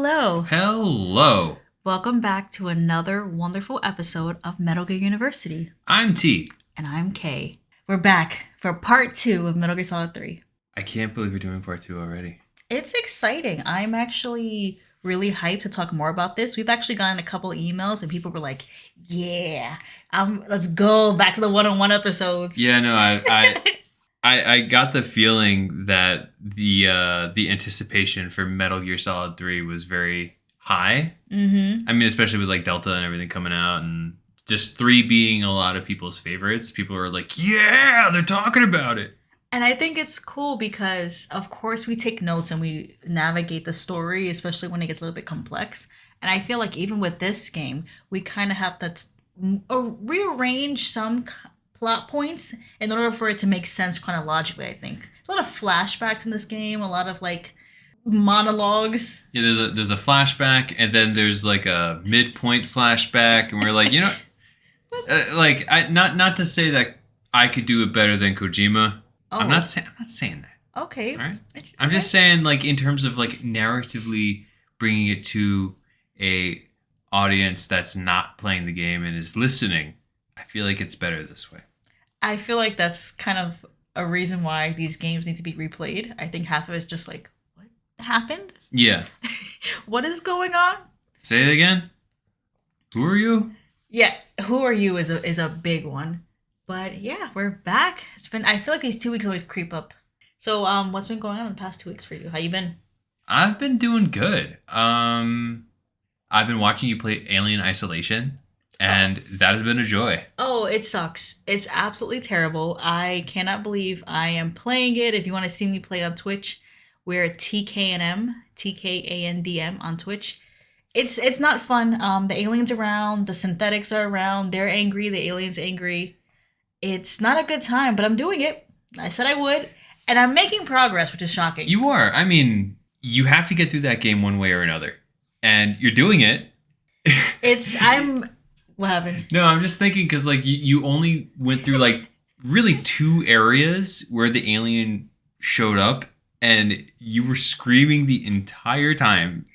Hello. Hello, Welcome back to another wonderful episode of Metal Gear University. I'm T. And I'm Kay. We're back for part 2 of Metal Gear Solid 3. I can't believe we're doing part 2 already. It's exciting. I'm actually really hyped to talk more about this. We've actually gotten a couple of emails and people were like, yeah, let's go back to the one-on-one episodes. Yeah, no, I got the feeling that the anticipation for Metal Gear Solid 3 was very high. Mm-hmm. I mean, especially with like Delta and everything coming out, and just 3 being a lot of people's favorites. People are like, yeah, they're talking about it. And I think it's cool because, of course, we take notes and we navigate the story, especially when it gets a little bit complex. And I feel like even with this game, we kind of have to rearrange some plot points in order for it to make sense chronologically, I think. A lot of flashbacks in this game, a lot of like monologues. Yeah, there's a flashback, and then there's like a midpoint flashback, and we're like, not to say that I could do it better than Kojima. Oh. I'm not saying that. Okay. All right. I'm just saying, like, in terms of like narratively bringing it to a audience that's not playing the game and is listening, I feel like it's better this way. I feel like that's kind of a reason why these games need to be replayed. I think half of it's just like, what happened? Yeah. What is going on? Say it again. Who are you? Yeah, who are you is a big one. But yeah, we're back. I feel like these 2 weeks always creep up. So what's been going on in the past 2 weeks for you? How you been? I've been doing good. I've been watching you play Alien Isolation, and that has been a joy. Oh, it sucks. It's absolutely terrible. I cannot believe I am playing it. If you want to see me play on Twitch, we're TKNM, TKANDM on Twitch. It's not fun. The aliens around, the synthetics are around, they're angry, the aliens angry. It's not a good time, but I'm doing it. I said I would, and I'm making progress, which is shocking. You are. I mean, you have to get through that game one way or another, and you're doing it. What happened? No, I'm just thinking because like you only went through like really 2 areas where the alien showed up, and you were screaming the entire time.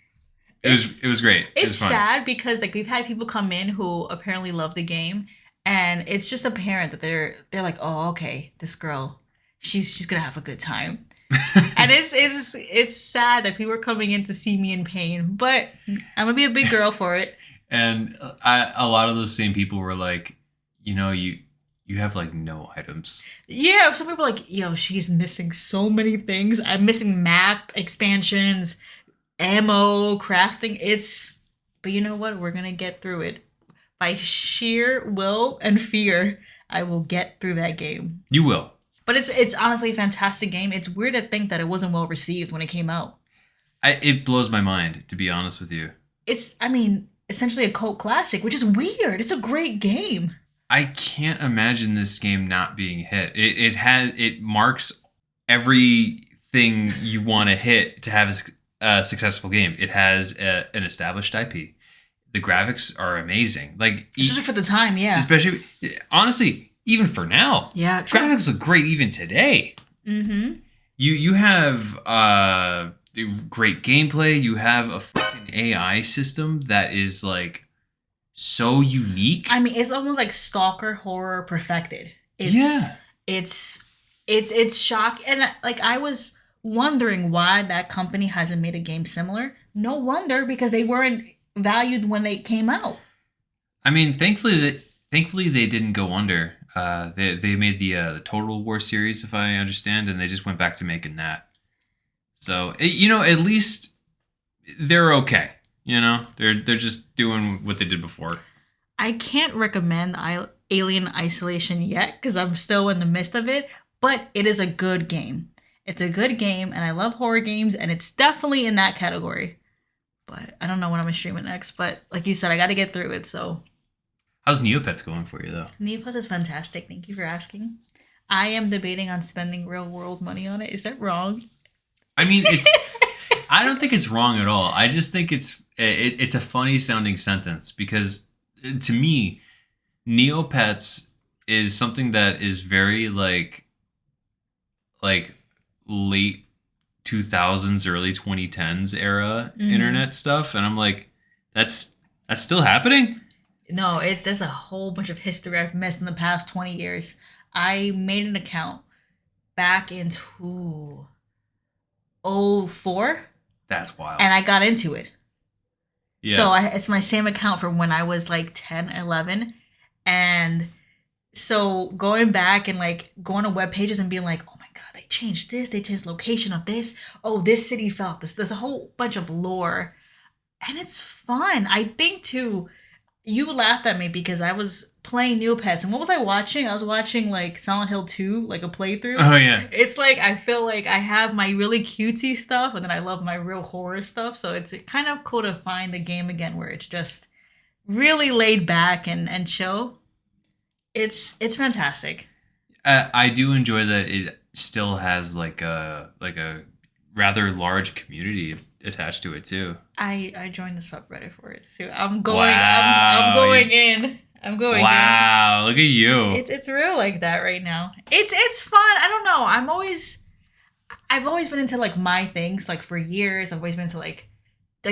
It was great. It was fun. Sad because like we've had people come in who apparently love the game. And it's just apparent that they're like, oh, okay, this girl, she's gonna have a good time. And it's sad that people are coming in to see me in pain, but I'm gonna be a big girl for it. And a lot of those same people were like, you have like no items. Yeah, some people are like, yo, she's missing so many things. I'm missing map expansions, ammo, crafting. But you know what? We're gonna get through it. By sheer will and fear, I will get through that game. You will. But it's honestly a fantastic game. It's weird to think that it wasn't well received when it came out. It blows my mind, to be honest with you. It's, essentially a cult classic, which is weird. It's a great game. I can't imagine this game not being hit. It marks everything you want to hit to have a successful game. It has an established IP. The graphics are amazing. Like especially for the time, yeah. Especially, honestly, even for now. Yeah, true. Graphics look great even today. Mm-hmm. You have great gameplay. You have a fucking AI system that is like so unique. It's almost like stalker horror perfected. It's shock, and like I was wondering why that company hasn't made a game similar. No wonder, because they weren't valued when they came out. Thankfully they didn't go under. They made the Total War series, if I understand, and they just went back to making that. So at least they're okay. They're just doing what they did before. I can't recommend Alien Isolation yet because I'm still in the midst of it, but it is a good game. It's a good game, and I love horror games, and it's definitely in that category. But I don't know when I'm gonna stream it next. But like you said, I got to get through it. So, how's Neopets going for you though? Neopets is fantastic. Thank you for asking. I am debating on spending real world money on it. Is that wrong? It's. I don't think it's wrong at all. I just think it's a funny sounding sentence because to me, Neopets is something that is very like late 2000s, early 2010s era Mhm. internet stuff, and I'm like, that's still happening. No, there's a whole bunch of history I've missed in the past 20 years. I made an account back in 2004 That's wild. and I got into it. Yeah. So it's my same account from when I was like 10, 11. And so going back and like going to web pages and being like, oh my God, they changed this. They changed location of this. Oh, this city felt this. There's a whole bunch of lore. And it's fun. I think too, you laughed at me because I was playing Neopets. And what was I watching? I was watching like Silent Hill 2, like a playthrough. Oh yeah. It's like I feel like I have my really cutesy stuff and then I love my real horror stuff. So it's kind of cool to find a game again where it's just really laid back and chill. It's fantastic. I do enjoy that it still has like a rather large community attached to it too. I joined the subreddit for it too. I'm going Wow, I'm going in. I'm going in. Wow, look at you. It's real like that right now. It's fun. I don't know. I've always been into like my things like for years. I've always been into like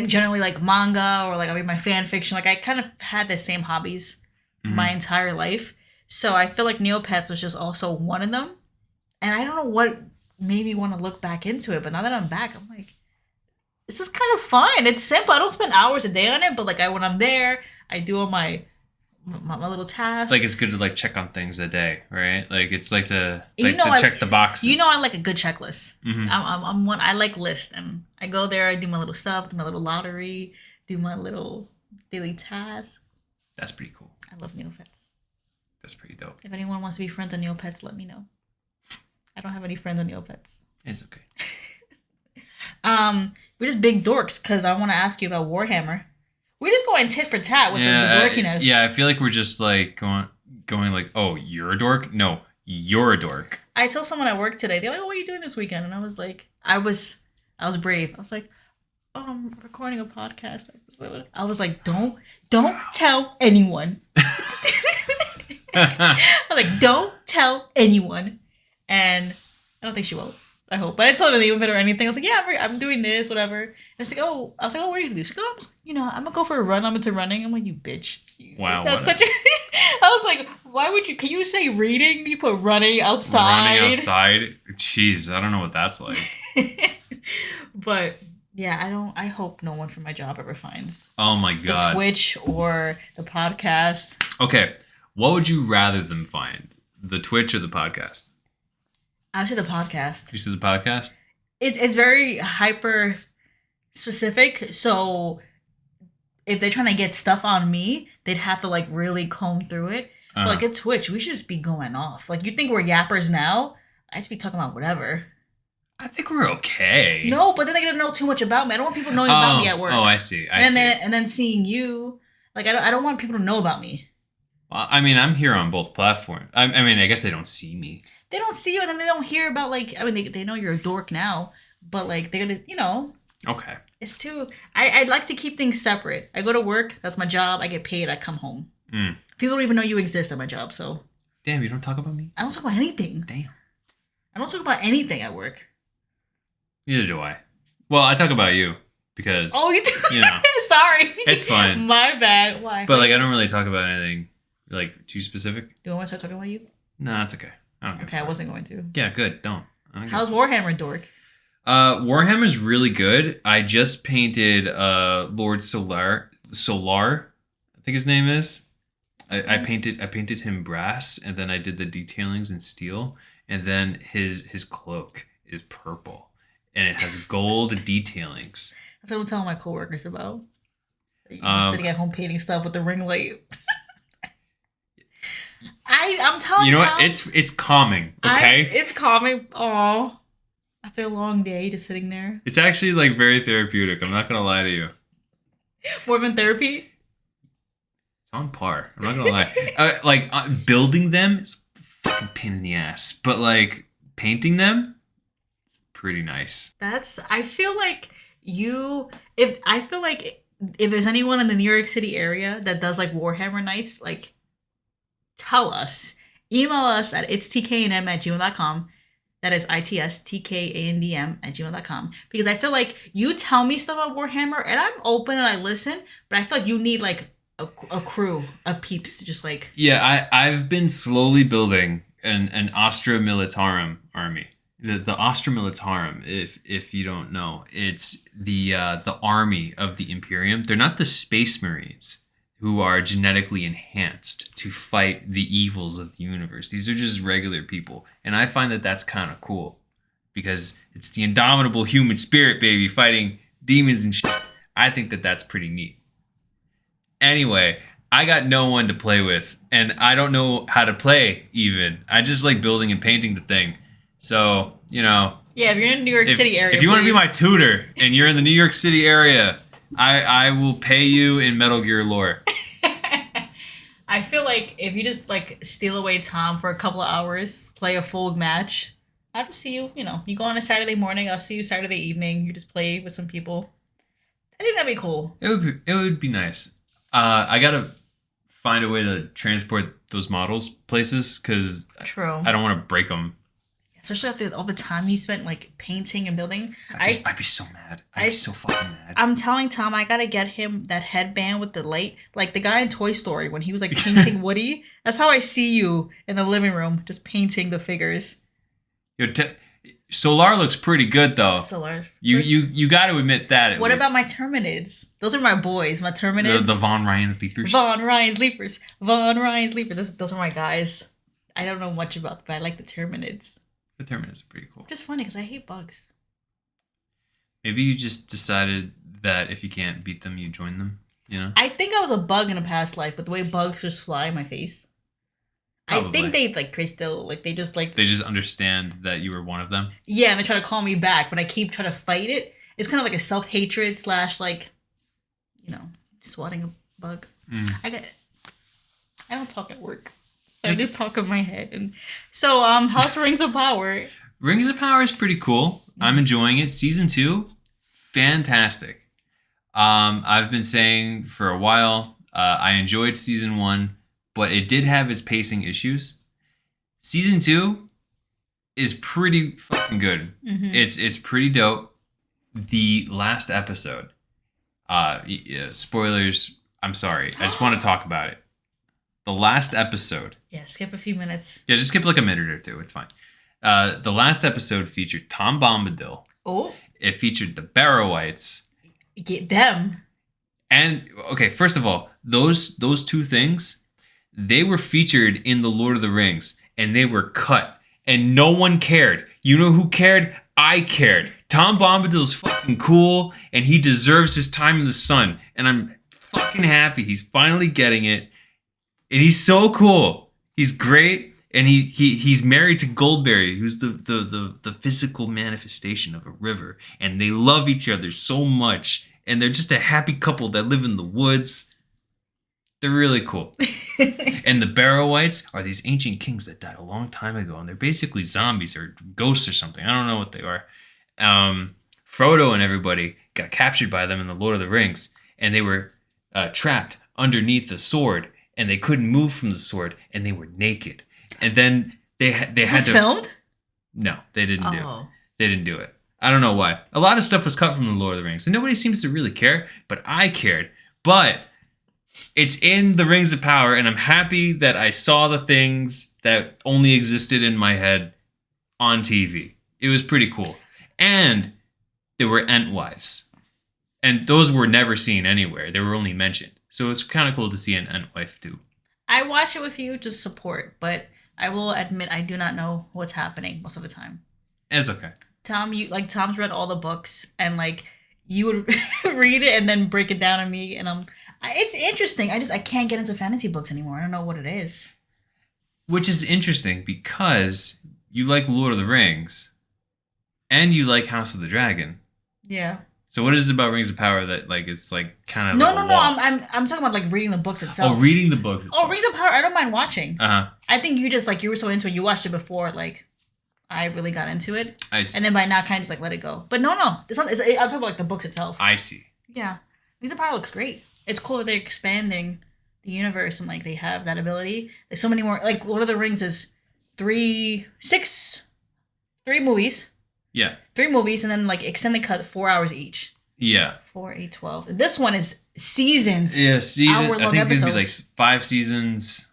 generally like manga or like I read my fan fiction. Like I kind of had the same hobbies my entire life. So I feel like Neopets was just also one of them. And I don't know what made me want to look back into it, but now that I'm back, I'm like, this is kind of fun. It's simple. I don't spend hours a day on it, but like when I'm there, I do all my little tasks. Like it's good to like check on things a day, right? Like it's like the check the boxes. You know, I like a good checklist. Mhm. I'm one. I like lists, and I go there. I do my little stuff, do my little lottery, do my little daily tasks. That's pretty cool. I love Neopets. That's pretty dope. If anyone wants to be friends on Neopets, let me know. I don't have any friends on Neopets. It's okay. We're just big dorks because I want to ask you about Warhammer. We're just going tit for tat with the dorkiness. Yeah, I feel like we're just like going like, oh, you're a dork? No, you're a dork. I told someone at work today, they're like, oh, what are you doing this weekend? And I was like, I was brave. I was like, oh, I'm recording a podcast episode. I was like, don't tell anyone. I was like, don't tell anyone. And I don't think she will. I hope. But I told her they even or anything. I was like, yeah, I'm doing this, whatever. And she's like, oh, I was like, oh, what are you gonna do? She's like, oh, I'm gonna go for a run. I'm into running. I'm like, you bitch. Wow. That's such a. I was like, why would you? Can you say reading? You put running outside. Running outside. Jeez, I don't know what that's like. But yeah, I hope no one from my job ever finds Oh my the god. Twitch or the podcast. Okay, what would you rather them find? The Twitch or the podcast? I would say the podcast. You see the podcast? It's very hyper specific. So if they're trying to get stuff on me, they'd have to like really comb through it. But like at Twitch, we should just be going off. Like you think we're yappers now? I should be talking about whatever. I think we're okay. No, but then they're gonna know too much about me. I don't want people knowing about me at work. Oh, I see. And then seeing you, like I don't want people to know about me. Well, I mean, I'm here on both platforms. I mean, I guess they don't see me. They don't see you, and then they don't hear about like. I mean, they know you're a dork now, but like they're gonna, Okay. It's too. I'd like to keep things separate. I go to work. That's my job. I get paid. I come home. People don't even know you exist at my job. So. Damn, you don't talk about me? I don't talk about anything. Damn. I don't talk about anything at work. Neither do I. Well, I talk about you because. Oh, you do. You know. Sorry. It's fine. My bad. Why? But like, I don't really talk about anything like too specific. Do you want to start talking about you? No, it's okay. I don't give Okay, a I fuck. wasn't going to. Yeah, good. Don't. I don't give How's a Warhammer, dork? Warhammer's really good. I just painted Lord Solar, I think his name is. I painted him brass, and then I did the detailings in steel, and then his cloak is purple, and it has gold detailings. That's what I'm telling my coworkers about. You're just sitting at home painting stuff with the ring light. I'm telling you know what? It's calming. Okay, it's calming. Oh, after a long day, just sitting there. it's actually like very therapeutic. I'm not gonna lie to you. More than therapy. It's on par. I'm not gonna lie. Building them is a fucking pain in the ass, but like painting them, it's pretty nice. I feel like if there's anyone in the New York City area that does like Warhammer nights, like tell us. Email us at itstknm@gmail.com. That is itstkandm@gmail.com. Because I feel like you tell me stuff about Warhammer and I'm open and I listen, but I feel like you need like a crew of peeps to just like. Yeah, I've been slowly building an Astra Militarum army. The Astra Militarum, if you don't know, it's the army of the Imperium. They're not the Space Marines who are genetically enhanced to fight the evils of the universe. These are just regular people, and I find that that's kind of cool because it's the indomitable human spirit, baby, fighting demons and shit. I think that that's pretty neat. Anyway, I got no one to play with, and I don't know how to play even. I just like building and painting the thing. So, you know. Yeah, if you're in the New York City area. If you want to be my tutor and you're in the New York City area, I will pay you in Metal Gear lore. I feel like if you just like steal away Tom for a couple of hours, play a full match, I'll just see you, you go on a Saturday morning, I'll see you Saturday evening, you just play with some people. I think that'd be cool. It would be nice. I gotta find a way to transport those models places because True. I don't want to break them. Especially after all the time you spent like painting and building. I'd be so mad. I'd be so fucking mad. I'm telling Tom I gotta get him that headband with the light. Like the guy in Toy Story when he was like painting Woody. That's how I see you in the living room, just painting the figures. Solar looks pretty good though. Solar. You got to admit that. What about my Terminids? Those are my boys. My Terminids. The Von Ryan's Leapers. Von Ryan's Leapers. Von Ryan's Leapers. Those are my guys. I don't know much about them, but I like the Terminids. The Terminids are pretty cool. Just funny because I hate bugs. Maybe you just decided that if you can't beat them, you join them. You know. I think I was a bug in a past life with the way bugs just fly in my face. Probably. I think they like Crystal, like they just understand that you were one of them. Yeah, and they try to call me back, but I keep trying to fight it. It's kind of like a self-hatred / like, swatting a bug. I don't talk at work, so I just talk in my head. And so, how's Rings of Power? Rings of Power is pretty cool. I'm enjoying it. Season 2, fantastic. I've been saying for a while, I enjoyed season 1. But it did have its pacing issues. Season 2 is pretty fucking good. Mm-hmm. It's pretty dope. The last episode, spoilers, I'm sorry. I just want to talk about it. The last episode. Yeah, skip a few minutes. Yeah, just skip like a minute or two. It's fine. The last episode featured Tom Bombadil. Oh. It featured the Barrow-wights. Get them. And, okay, first of all, those two things... They were featured in The Lord of the Rings, and they were cut, and no one cared. You know who cared? I cared. Tom Bombadil's fucking cool, and he deserves his time in the sun, and I'm fucking happy he's finally getting it, and he's so cool. He's great, and he's married to Goldberry, who's the physical manifestation of a river, and they love each other so much, and they're just a happy couple that live in the woods. They're really cool. And the Barrow-wights are these ancient kings that died a long time ago, and they're basically zombies or ghosts or something. I don't know what they are. Frodo and everybody got captured by them in The Lord of the Rings, and they were trapped underneath the sword, and they couldn't move from the sword, and they were naked. And then they had to... filmed? No, they didn't do it. They didn't do it. I don't know why. A lot of stuff was cut from The Lord of the Rings, and nobody seems to really care, but I cared. But... it's in the Rings of Power, and I'm happy that I saw the things that only existed in my head on TV. It was pretty cool. And there were Entwives. And those were never seen anywhere. They were only mentioned. So it's kind of cool to see an Entwife too. I watch it with you to support, but I will admit I do not know what's happening most of the time. It's okay. Tom's read all the books, and you would read it and then break it down to me, and it's interesting. I can't get into fantasy books anymore. I don't know what it is. Which is interesting because you like Lord of the Rings and you like House of the Dragon. Yeah. So what is it about Rings of Power that it's kind of no. I'm talking about reading the books itself. Oh, reading the books itself. Oh, Rings of Power. I don't mind watching. Uh-huh. I think you just you were so into it. You watched it before I really got into it. I see. And then by now kind of just let it go. But no. It's not. I'm talking about the books itself. I see. Yeah. Rings of Power looks great. It's cool that they're expanding the universe and they have that ability. There's so many more. Lord of the Rings is 3 movies. Yeah. 3 movies, and then like extended cut 4 hours each. Yeah. 4, 8, 12. And this one is seasons. Yeah, season. I Hour-long think there'd be like episodes. 5 seasons.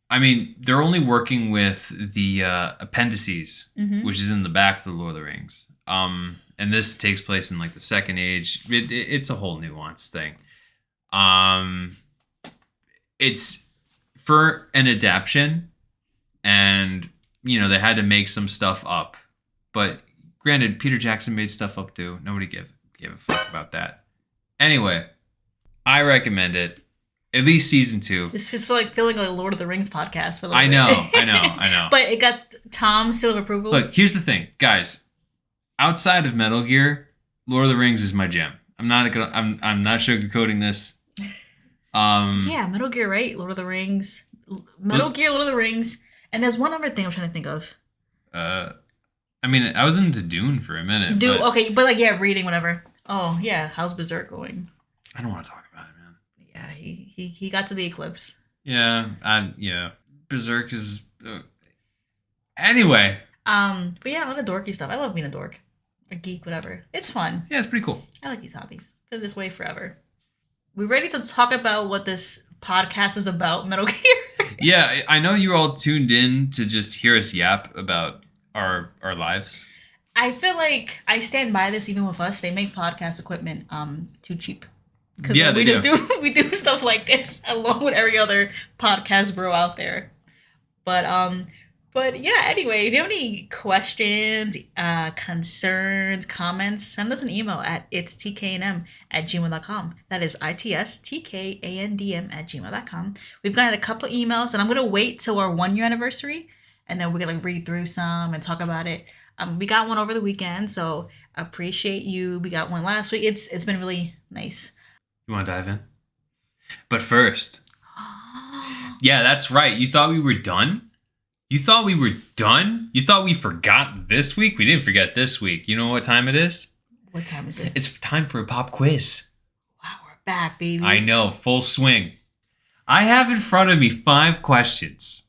I mean, they're only working with the appendices, Mhm. which is in the back of the Lord of the Rings. And this takes place in like the Second Age. It's a whole nuanced thing. It's for an adaptation, and they had to make some stuff up. But granted, Peter Jackson made stuff up too. Nobody gave a fuck about that. Anyway, I recommend it. At least season 2. This is feeling like a Lord of the Rings podcast for a little I bit. know. But it got Tom's seal of approval. Look, here's the thing, guys. Outside of Metal Gear, Lord of the Rings is my jam. I'm not sugarcoating this. Yeah, Metal Gear, right? Lord of the Rings. Metal Gear, Lord of the Rings. And there's one other thing I'm trying to think of. I mean, I was into Dune for a minute. Okay, but like, yeah, reading, whatever. Oh, yeah, how's Berserk going? I don't want to talk about it, man. Yeah, he got to the eclipse. Yeah, Berserk is... Anyway. But yeah, a lot of dorky stuff. I love being a dork. A geek, whatever. It's fun. Yeah, it's pretty cool. I like these hobbies. Been this way forever. We ready to talk about what this podcast is about, Metal Gear? Yeah, I know you're all tuned in to just hear us yap about our lives. I feel like I stand by this even with us. They make podcast equipment too cheap. Because Yeah, we they just do. we do stuff like this along with every other podcast bro out there. But yeah, anyway, if you have any questions, concerns, comments, send us an email at itstkandm@gmail.com. That is itstkandm@gmail.com. We've gotten a couple emails, and I'm going to wait till our 1-year anniversary, and then we're going to read through some and talk about it. We got one over the weekend, so appreciate you. We got one last week. It's been really nice. You want to dive in? But first... Yeah, that's right. You thought we were done? You thought we were done? You thought we forgot this week? We didn't forget this week. You know what time it is? What time is it? It's time for a pop quiz. Wow, we're back, baby. I know, full swing. I have in front of me 5 questions.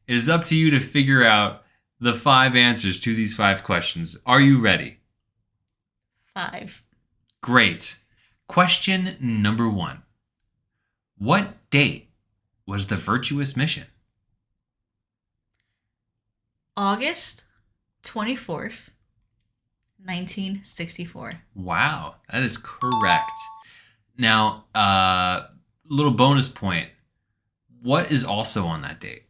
It is up to you to figure out the 5 answers to these 5 questions. Are you ready? 5. Great. Question number 1. What date was the Virtuous Mission? August 24th, 1964. Wow, that is correct. Now, little bonus point. What is also on that date?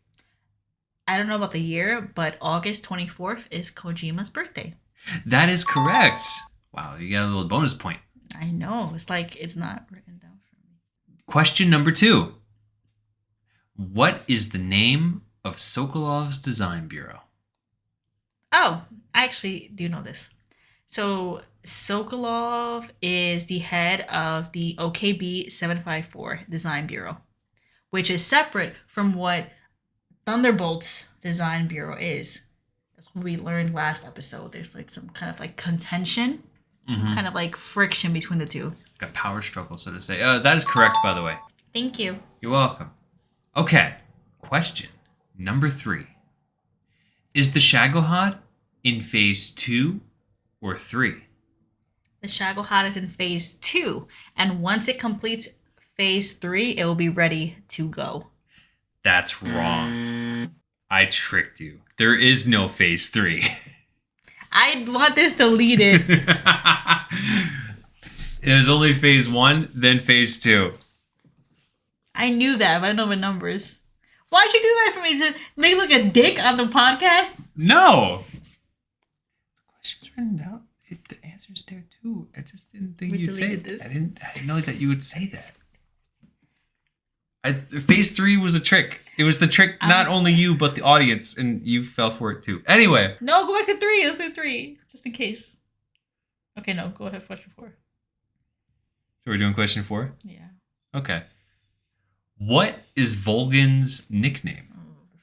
I don't know about the year, but August 24th is Kojima's birthday. That is correct. Wow, you got a little bonus point. I know. It's like it's not written down for me. Question number 2. What is the name of Sokolov's design bureau? Oh, I actually do know this. So Sokolov is the head of the OKB 754 Design Bureau, which is separate from what Thunderbolt's Design Bureau is. That's what we learned last episode. There's like some kind of like contention, kind of like friction between the two. A power struggle, so to say. That is correct, by the way. Thank you. You're welcome. Okay, question number 3. Is the Shagohod in phase 2 or 3? The Shagohod is in phase 2, and once it completes phase 3, it will be ready to go. That's wrong. I tricked you. There is no phase 3. I want this deleted. There's only phase 1, then phase 2. I knew that, but I don't know the numbers. Why'd you do that for me? To make me look a dick on the podcast? No! The question's written down. The answer's there too. I just didn't think We you'd say deleted it. this. I didn't know that you would say that. Phase 3 was a trick. It was the trick, not only you, but the audience, and you fell for it too. Anyway. No, go back to 3. Let's do 3, just in case. Okay, no, go ahead, question 4. So we're doing question 4? Yeah. Okay. What is Volgan's nickname? Oh,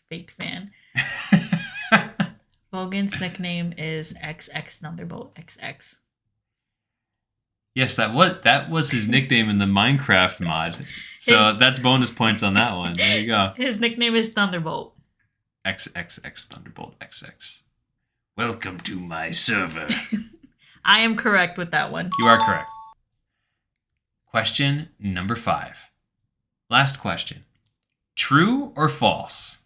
fake fan. Vogan's nickname is XX Thunderbolt XX. Yes, that was his nickname in the Minecraft mod. So that's bonus points on that one. There you go. His nickname is Thunderbolt. XXX Thunderbolt XX. Welcome to my server. I am correct with that one. You are correct. Question number 5. Last question. True or false?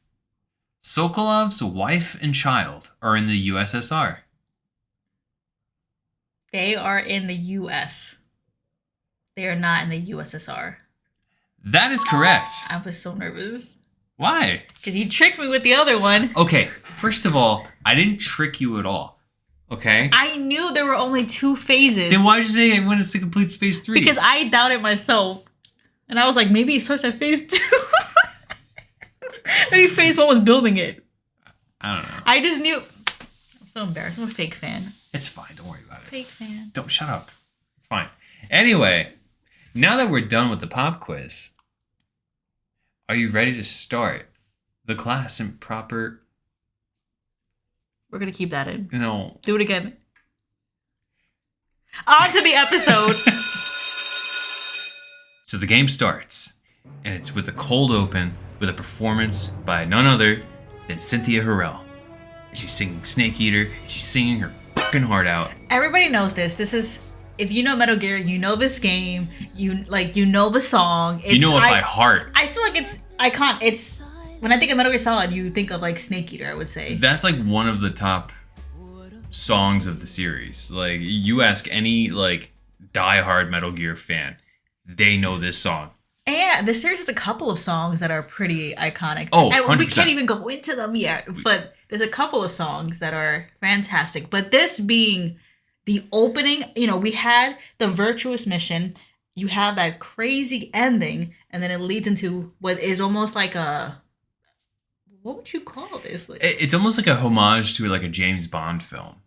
Sokolov's wife and child are in the USSR. They are in the US. They are not in the USSR. That is correct. I was so nervous. Why? Because you tricked me with the other one. Okay, first of all, I didn't trick you at all. Okay? I knew there were only 2 phases. Then why'd you say when it's a complete phase 3? Because I doubted myself. And I was like, maybe it starts at phase 2. Maybe phase 1 was building it. I don't know. I just knew. I'm so embarrassed. I'm a fake fan. It's fine. Don't worry about it. Fake fan. Don't shut up. It's fine. Anyway, now that we're done with the pop quiz, are you ready to start the class in proper? We're going to keep that in. No. Do it again. On to the episode. So the game starts, and it's with a cold open with a performance by none other than Cynthia Harrell. And she's singing Snake Eater. She's singing her fucking heart out. Everybody knows this. This is, if you know Metal Gear, you know this game. You know the song. You know it by heart. I feel like it's iconic. It's, when I think of Metal Gear Solid, you think of like Snake Eater, I would say. That's like one of the top songs of the series. Like, you ask any like diehard Metal Gear fan, they know this song. And the series has a couple of songs that are pretty iconic. Oh, and we 100%. can't even go into them yet, but there's a couple of songs that are fantastic. But this being the opening, we had the virtuous mission. You have that crazy ending, and then it leads into what is almost like a, what would you call this? It's almost like a homage to like a James Bond film,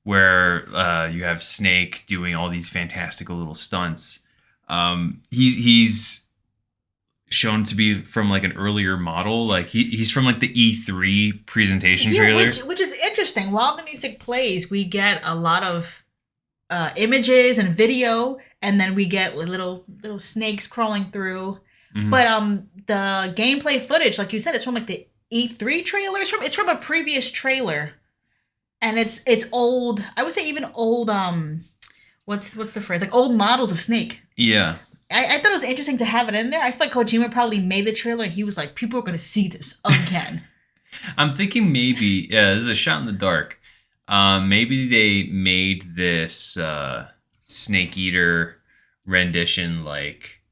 where you have Snake doing all these fantastical little stunts. He's shown to be from like an earlier model. Like he's from like the E3 presentation trailer. Which is interesting. While the music plays, we get a lot of images and video, and then we get little snakes crawling through. Mm-hmm. But the gameplay footage, like you said, it's from like the E3 trailer. It's from a previous trailer, and it's old. I would say even old. What's the phrase? Like old models of Snake. Yeah. I thought it was interesting to have it in there. I feel like Kojima probably made the trailer and he was like, people are going to see this again. I'm thinking maybe, this is a shot in the dark. Maybe they made this Snake Eater rendition like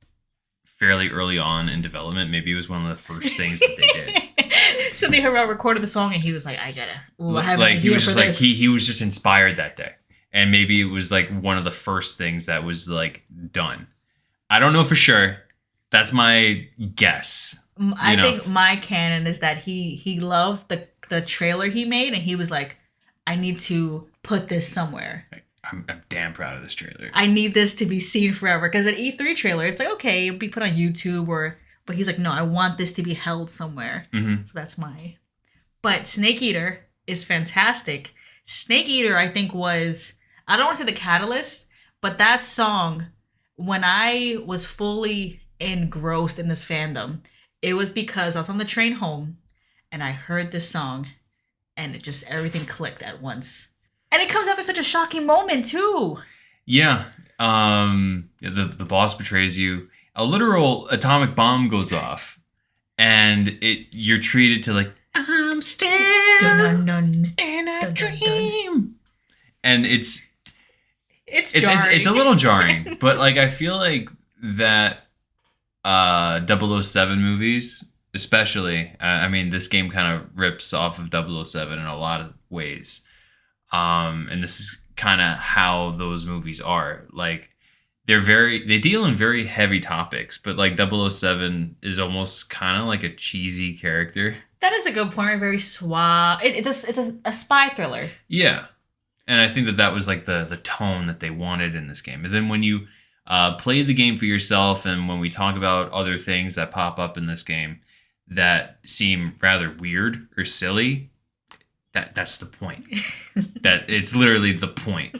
fairly early on in development. Maybe it was one of the first things that they did. Cynthia Harrell recorded the song and he was like, I gotta. Ooh, I have like an he idea was just for like this. he was just inspired that day. And maybe it was like one of the first things that was like done. I don't know for sure. That's my guess. I think my canon is that he loved the trailer he made, and he was like, I need to put this somewhere. I'm damn proud of this trailer. I need this to be seen forever. Because an E3 trailer, it's like, okay, it'll be put on YouTube but he's like, no, I want this to be held somewhere. Mm-hmm. So that's my. But Snake Eater is fantastic. Snake Eater, I think, was, I don't want to say the catalyst, but that song, when I was fully engrossed in this fandom, it was because I was on the train home and I heard this song and it just, everything clicked at once. And it comes after such a shocking moment too. Yeah. The boss betrays you. A literal atomic bomb goes off and you're treated to like, I'm still in a dream. And it's jarring. It's a little jarring, but like I feel like that 007 movies, especially, I mean, this game kind of rips off of 007 in a lot of ways, and this is kind of how those movies are. Like they deal in very heavy topics, but like 007 is almost kind of like a cheesy character. That is a good point. Very suave. It's a spy thriller. Yeah. And I think that was like the tone that they wanted in this game. And then when you play the game for yourself, and when we talk about other things that pop up in this game that seem rather weird or silly, that's the point. That it's literally the point.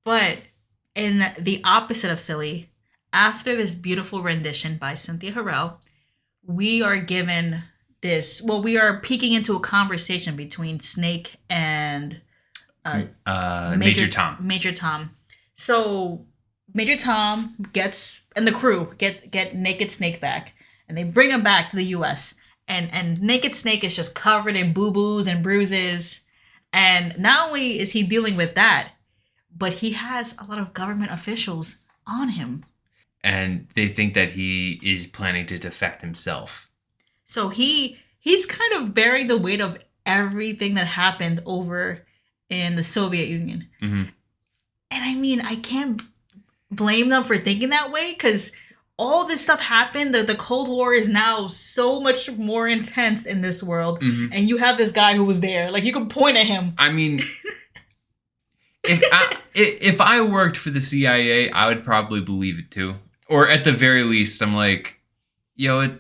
But in the opposite of silly, after this beautiful rendition by Cynthia Harrell, we are given this. Well, we are peeking into a conversation between Snake and Major Tom. Major Tom. So Major Tom and the crew get Naked Snake back, and they bring him back to the U.S. And Naked Snake is just covered in boo-boos and bruises. And not only is he dealing with that, but he has a lot of government officials on him. And they think that he is planning to defect himself. So he's kind of bearing the weight of everything that happened over in the Soviet Union. Mm-hmm. And I mean, I can't blame them for thinking that way, because all this stuff happened. The Cold War is now so much more intense in this world. Mm-hmm. And you have this guy who was there. Like, you can point at him. I mean, if I worked for the CIA, I would probably believe it too. Or at the very least, I'm like, yo,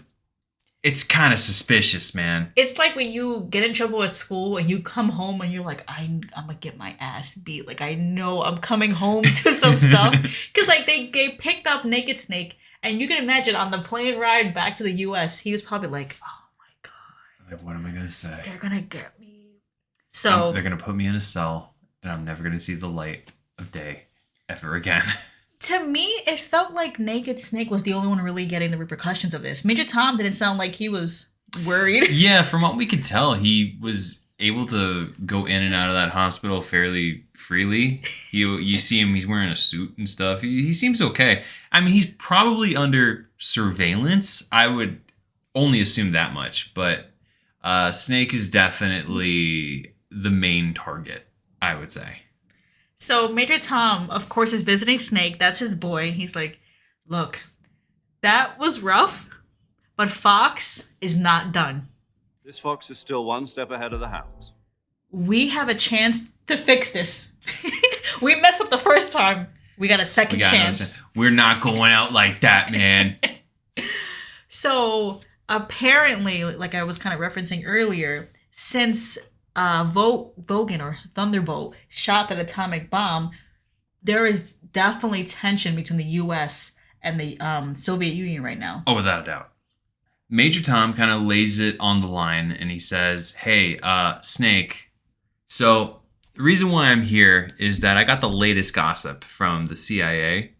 it's kind of suspicious, man. It's like when you get in trouble at school and you come home and you're like, I'm gonna get my ass beat. Like, I know I'm coming home to some stuff. Because, like, they picked up Naked Snake. And you can imagine on the plane ride back to the U.S., he was probably like, oh my God. Like, what am I going to say? They're going to get me. So they're going to put me in a cell, and I'm never going to see the light of day ever again. To me, it felt like Naked Snake was the only one really getting the repercussions of this. Major Tom didn't sound like he was worried. Yeah, from what we could tell, he was able to go in and out of that hospital fairly freely. You see him, he's wearing a suit and stuff. He seems okay. I mean, he's probably under surveillance. I would only assume that much. But Snake is definitely the main target, I would say. So Major Tom, of course, is visiting Snake. That's his boy. He's like, look, that was rough, but Fox is not done. This fox is still one step ahead of the hounds. We have a chance to fix this. We messed up the first time. We got a second chance. We're not going out like that, man. So apparently, like I was kind of referencing earlier, since Vogan or Thunderbolt shot that atomic bomb, there is definitely tension between the U.S. and the Soviet Union right now. Oh, without a doubt. Major Tom kind of lays it on the line and he says, hey, Snake, so the reason why I'm here is that I got the latest gossip from the CIA,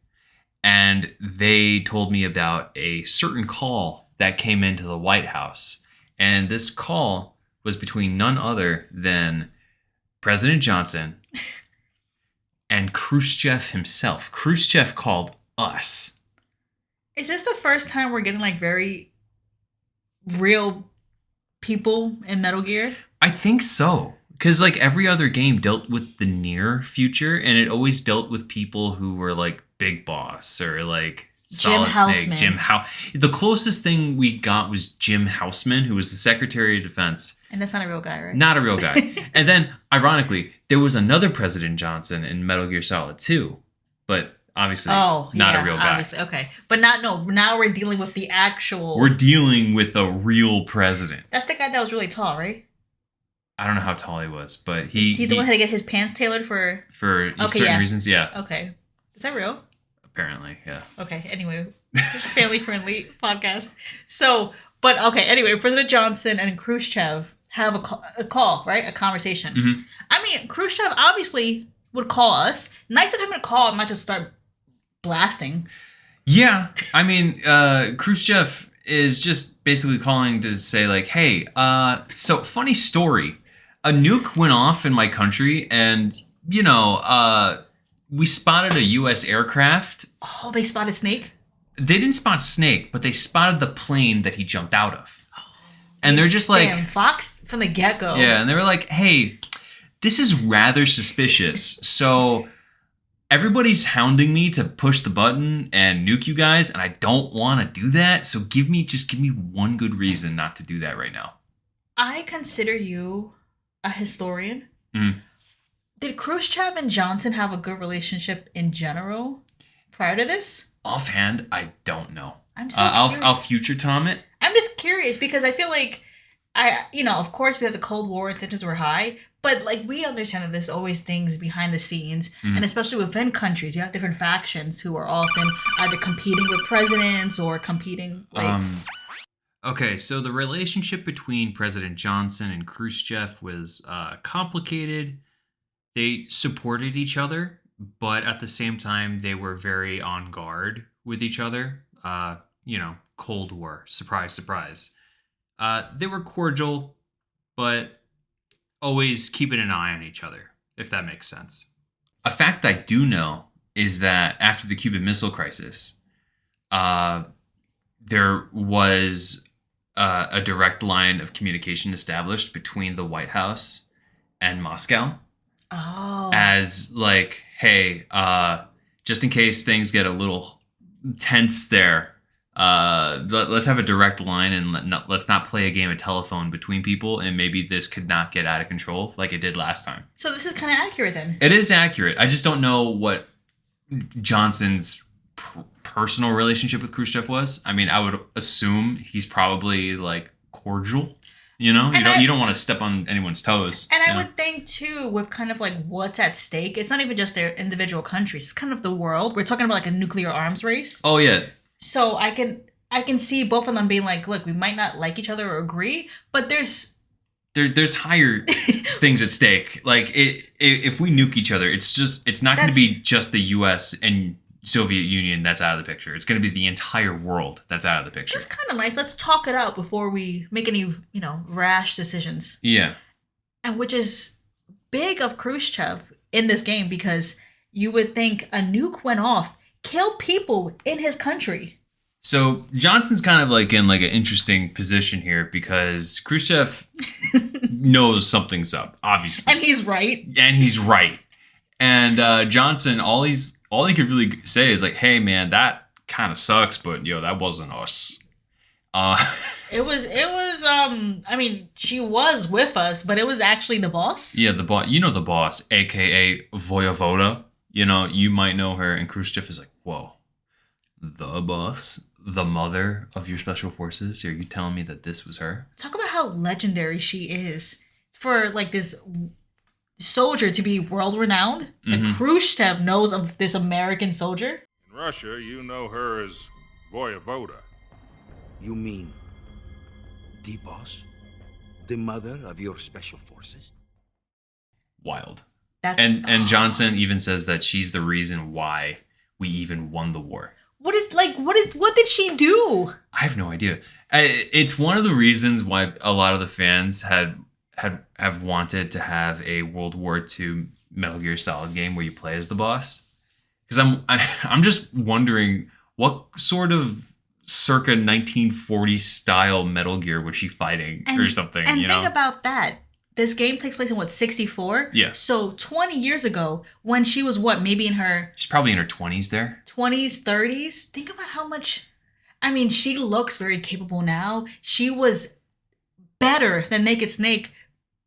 and they told me about a certain call that came into the White House. And this call was between none other than President Johnson and Khrushchev himself. Khrushchev called us. Is this the first time we're getting like very real people in Metal Gear? I think so. Because like every other game dealt with the near future, and it always dealt with people who were like Big Boss or like Solid Snake, Jim House. The closest thing we got was Jim Houseman, who was the Secretary of Defense. And that's not a real guy, right? Not a real guy. And then, ironically, there was another President Johnson in Metal Gear Solid 2, but obviously not a real guy. Obviously. Okay. But now we're dealing with the actual... We're dealing with a real president. That's the guy that was really tall, right? I don't know how tall he was, but Is he the one who had to get his pants tailored for certain reasons, yeah. Okay. Is that real? Apparently, yeah. Okay, anyway. Family-friendly podcast. So, but okay, anyway, President Johnson and Khrushchev have a call, right? A conversation. Mm-hmm. I mean, Khrushchev obviously would call us. Nice of him to call and not just start blasting. Yeah, I mean, Khrushchev is just basically calling to say like, hey, so funny story. A nuke went off in my country and, you know, we spotted a U.S. aircraft. Oh, they spotted Snake? They didn't spot Snake, but they spotted the plane that he jumped out of. And they're just like... Damn, Fox from the get-go. Yeah, and they were like, hey, this is rather suspicious. So everybody's hounding me to push the button and nuke you guys, and I don't want to do that. So give me one good reason not to do that right now. I consider you a historian. Mm. Did Khrushchev and Johnson have a good relationship in general prior to this? Offhand, I don't know. I'm so I'll future Tom it. I'm just curious because I feel like of course we have the Cold War and tensions were high, but like we understand that there's always things behind the scenes, and especially within countries, you have different factions who are often either competing with presidents or competing like. Okay, so the relationship between President Johnson and Khrushchev was complicated. They supported each other, but at the same time, they were very on guard with each other. Cold War, surprise, surprise. They were cordial, but always keeping an eye on each other, if that makes sense. A fact I do know is that after the Cuban Missile Crisis, there was a direct line of communication established between the White House and Moscow. Oh. As like, hey, just in case things get a little tense there, let's have a direct line and let's not play a game of telephone between people, and maybe this could not get out of control like it did last time. So this is kind of accurate then. It is accurate. I just don't know what Johnson's personal relationship with Khrushchev was. I mean, I would assume he's probably like cordial. You know, you don't want to step on anyone's toes. And I would think too, with kind of like what's at stake, it's not even just their individual countries; it's kind of the world. We're talking about like a nuclear arms race. Oh yeah. So I can see both of them being like, look, we might not like each other or agree, but there's higher things at stake. Like if we nuke each other, it's not going to be just the U.S. and Soviet Union that's out of the picture. It's going to be the entire world that's out of the picture. That's kind of nice. Let's talk it out before we make any, rash decisions. Yeah. And which is big of Khrushchev in this game, because you would think a nuke went off, killed people in his country. So Johnson's kind of like in like an interesting position here because Khrushchev knows something's up, obviously. And he's right. And Johnson, all he could really say is like, "Hey, man, that kind of sucks, but that wasn't us." It was. I mean, she was with us, but it was actually the boss. Yeah, the boss. You know the boss, aka Voyevoda. You might know her. And Khrushchev is like, "Whoa, the boss, the mother of your special forces. Are you telling me that this was her?" Talk about how legendary she is for like this soldier to be world renowned. Mm-hmm. Like Khrushchev knows of this American soldier. In Russia, you know her as Voyevoda. You mean the boss? The mother of your special forces? Wild. And Johnson even says that she's the reason why we even won the war. What did she do? I have no idea. It's one of the reasons why a lot of the fans have wanted to have a World War II Metal Gear Solid game where you play as the boss. Because I'm just wondering what sort of circa 1940 style Metal Gear was she fighting or something. And think about that. This game takes place in 64? Yeah. So 20 years ago, when she was maybe in her... She's probably in her 20s there. 20s, 30s? Think about how much... I mean, she looks very capable now. She was better than Naked Snake,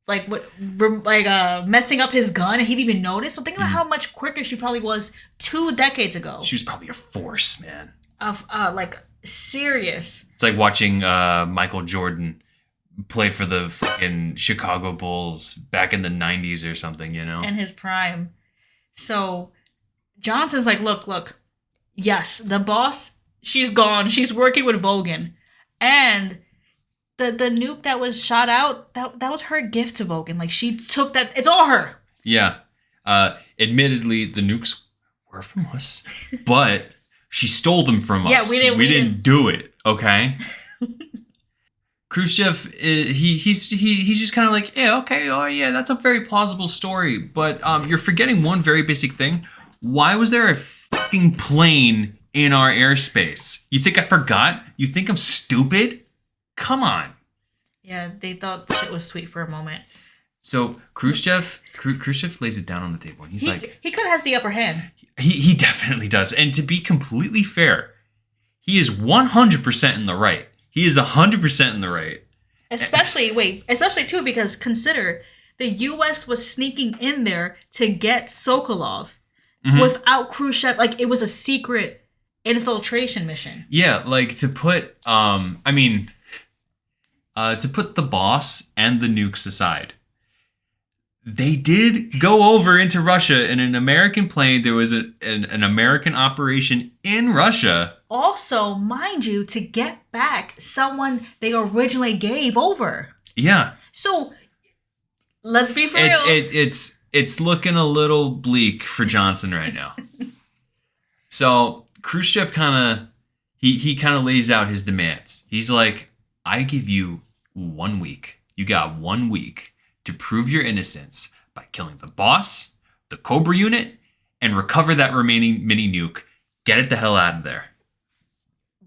messing up his gun, and he didn't even notice. So think about how much quicker she probably was 2 decades ago. She was probably a force, man. Serious. It's like watching Michael Jordan play for the fucking Chicago Bulls back in the 90s or something, In his prime. So Johnson's like, look. Yes, the boss, she's gone. She's working with Vogan. And the nuke that was shot out, that was her gift to Vogan. Like, she took that. It's all her. Yeah. Admittedly, the nukes were from us, but she stole them from us. Yeah, we didn't do it, okay? Khrushchev, he's just kind of like, yeah, okay, oh yeah, that's a very plausible story, but you're forgetting one very basic thing. Why was there a fucking plane in our airspace? You think I forgot? You think I'm stupid? Come on. Yeah, they thought shit was sweet for a moment. So Khrushchev lays it down on the table, and he kind of has the upper hand. He definitely does. And to be completely fair, he is 100% in the right. He is 100% in the right. Especially too, because consider the U.S. was sneaking in there to get Sokolov without Khrushchev. Like, it was a secret infiltration mission. Yeah, like to put, to put the boss and the nukes aside, they did go over into Russia in an American plane. There was an American operation in Russia. Also, mind you, to get back someone they originally gave over. Yeah. So, let's be for real. It's looking a little bleak for Johnson right now. So Khrushchev he kind of lays out his demands. He's like, I give you 1 week. You got 1 week to prove your innocence by killing the boss, the Cobra unit, and recover that remaining mini nuke. Get it the hell out of there.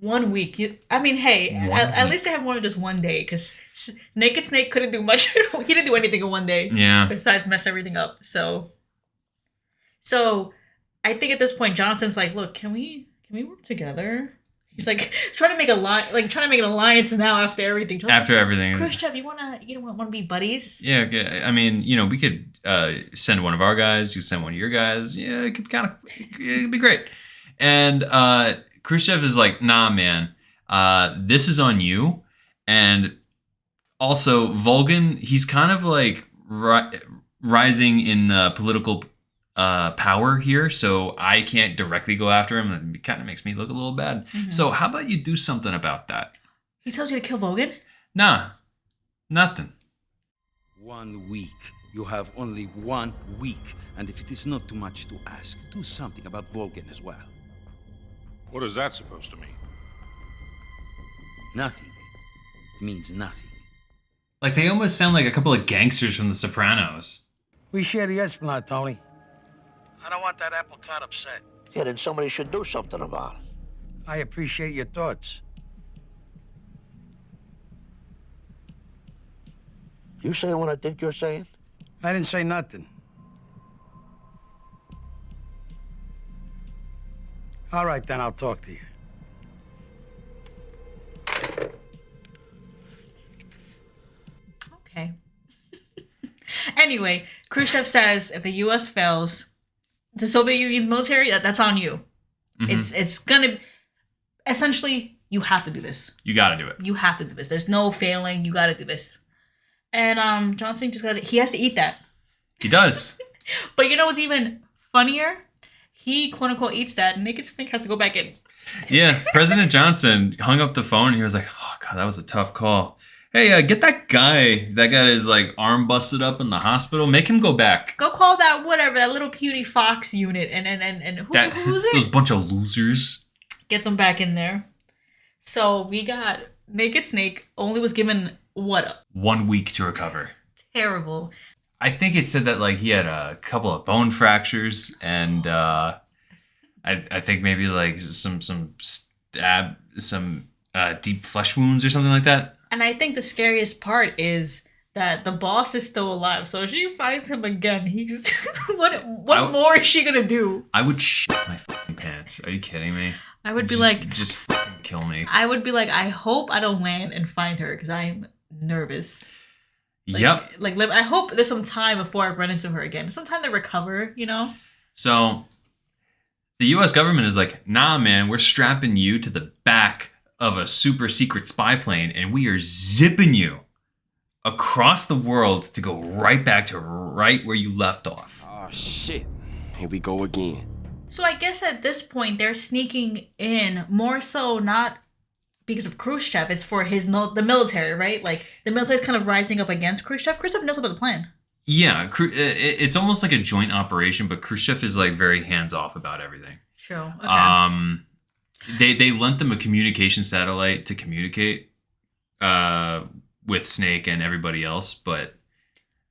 1 week. At least they have more than just 1 day, because Naked Snake couldn't do much. He didn't do anything in 1 day. Yeah. Besides mess everything up. So I think at this point Johnson's like, look, can we work together? He's like trying to make an alliance now after everything. After everything. Khrushchev, you wanna be buddies? Yeah, I mean, we could send one of our guys. You send one of your guys. Yeah, it'd be great. And Khrushchev is like, nah, man, this is on you. And also, Volgin, he's kind of like rising in political power here, so I can't directly go after him. It kind of makes me look a little bad. Mm-hmm. So how about you do something about that? He tells you to kill Volgin? Nah, nothing. 1 week. You have only 1 week. And if it is not too much to ask, do something about Volgin as well. What is that supposed to mean? Nothing. It means nothing. Like, they almost sound like a couple of gangsters from The Sopranos. We share the Esplanade, Tony. I don't want that apple cart upset. Yeah, then somebody should do something about it. I appreciate your thoughts. You saying what I think you're saying? I didn't say nothing. All right, then I'll talk to you. Okay. Anyway, Khrushchev says if the U.S. fails, the Soviet Union's military, that's on you. Mm-hmm. It's gonna essentially, you have to do this. You got to do it. You have to do this. There's no failing. You got to do this. And Johnson he has to eat that. He does. But you know what's even funnier? He quote unquote eats that, and Naked Snake has to go back in. Yeah, President Johnson hung up the phone and he was like, "Oh God, that was a tough call. Hey, get that guy that got his arm busted up in the hospital. Make him go back. Go call that little puny Fox unit, and who's it? Those bunch of losers. Get them back in there." So we got Naked Snake only was given what? 1 week to recover. Terrible. I think it said that he had a couple of bone fractures and I think maybe some deep flesh wounds or something like that. And I think the scariest part is that the boss is still alive. So if she finds him again, he's what more is she gonna do? I would shit my fucking pants. Are you kidding me? I would be just fucking kill me. I would be like, I hope I don't land and find her because I'm nervous. Yep. I hope there's some time before I run into her again. Some time to recover, So the U.S. government is like, nah, man, we're strapping you to the back of a super secret spy plane and we are zipping you across the world to go right back to right where you left off. Oh, shit. Here we go again. So I guess at this point, they're sneaking in more so not because of Khrushchev. It's for the military, right? The military's kind of rising up against Khrushchev. Khrushchev knows about the plan. Yeah, it's almost like a joint operation, but Khrushchev is very hands-off about everything. Sure. Okay. They lent them a communication satellite to communicate with Snake and everybody else, but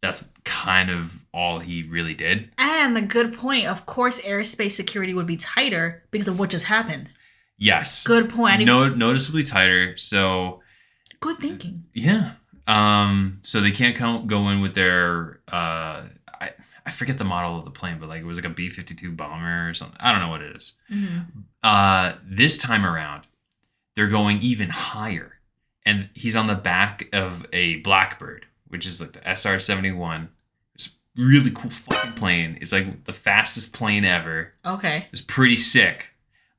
that's kind of all he really did. And the good point, of course, airspace security would be tighter because of what just happened. Yes. Good point. Noticeably tighter. So. Good thinking. Yeah. So they can't go in with their I forget the model of the plane, but it was a B-52 bomber or something. I don't know what it is. Mm-hmm. This time around, they're going even higher, and he's on the back of a Blackbird, which is the SR-71. It's a really cool fucking plane. It's the fastest plane ever. Okay. It's pretty sick.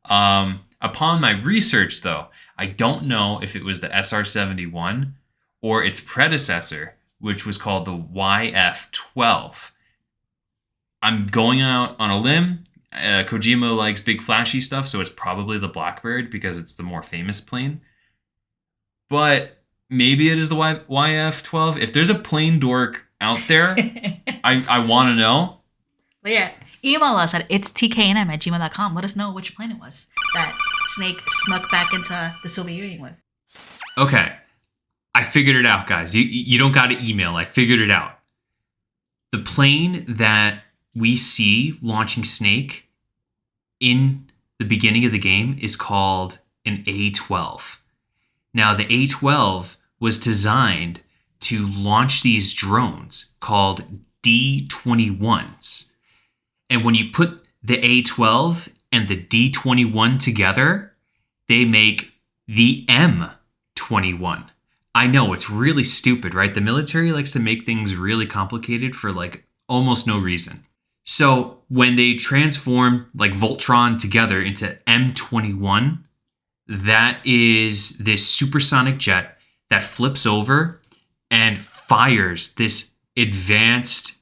Upon my research, though, I don't know if it was the SR-71 or its predecessor, which was called the YF-12. I'm going out on a limb. Kojima likes big flashy stuff, so it's probably the Blackbird because it's the more famous plane. But maybe it is the YF-12. If there's a plane dork out there, I want to know. But yeah, email us at itstknm@gmail.com. Let us know which plane it was that Snake snuck back into the Soviet Union with. Okay, I figured it out, guys. You don't got to email. I figured it out. The plane that we see launching Snake in the beginning of the game is called an A-12. Now, the A-12 was designed to launch these drones called D-21s. And when you put the A-12 and the D-21 together, they make the M-21. I know, it's really stupid, right? The military likes to make things really complicated for like almost no reason. So when they transform like Voltron together into M21, that is this supersonic jet that flips over and fires this advanced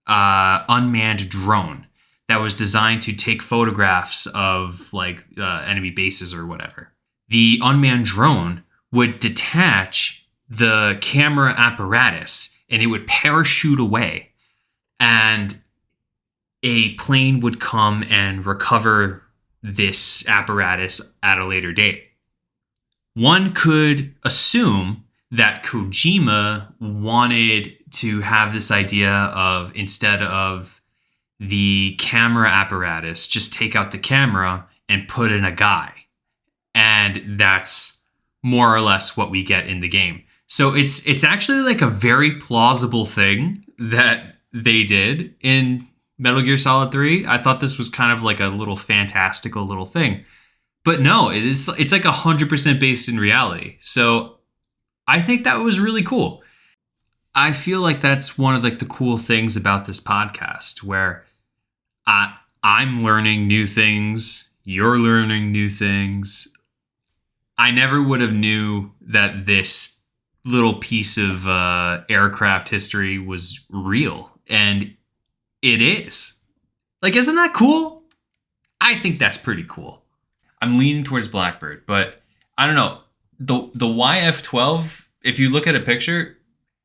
unmanned drone that was designed to take photographs of like enemy bases or whatever. The unmanned drone would detach the camera apparatus and it would parachute away, and a plane would come and recover this apparatus at a later date. One could assume that Kojima wanted to have this idea of, instead of the camera apparatus, just take out the camera and put in a guy. And that's more or less what we get in the game. So it's actually like a very plausible thing that they did in Metal Gear Solid 3. I thought this was kind of like a little fantastical little thing. But no, it's like 100% based in reality. So I think that was really cool. I feel like that's one of like the cool things about this podcast, where I'm learning new things, you're learning new things. I never would have knew that this little piece of aircraft history was real, and it is. Like, isn't that cool? I think that's pretty cool. I'm leaning towards Blackbird, but I don't know. The YF-12, if you look at a picture,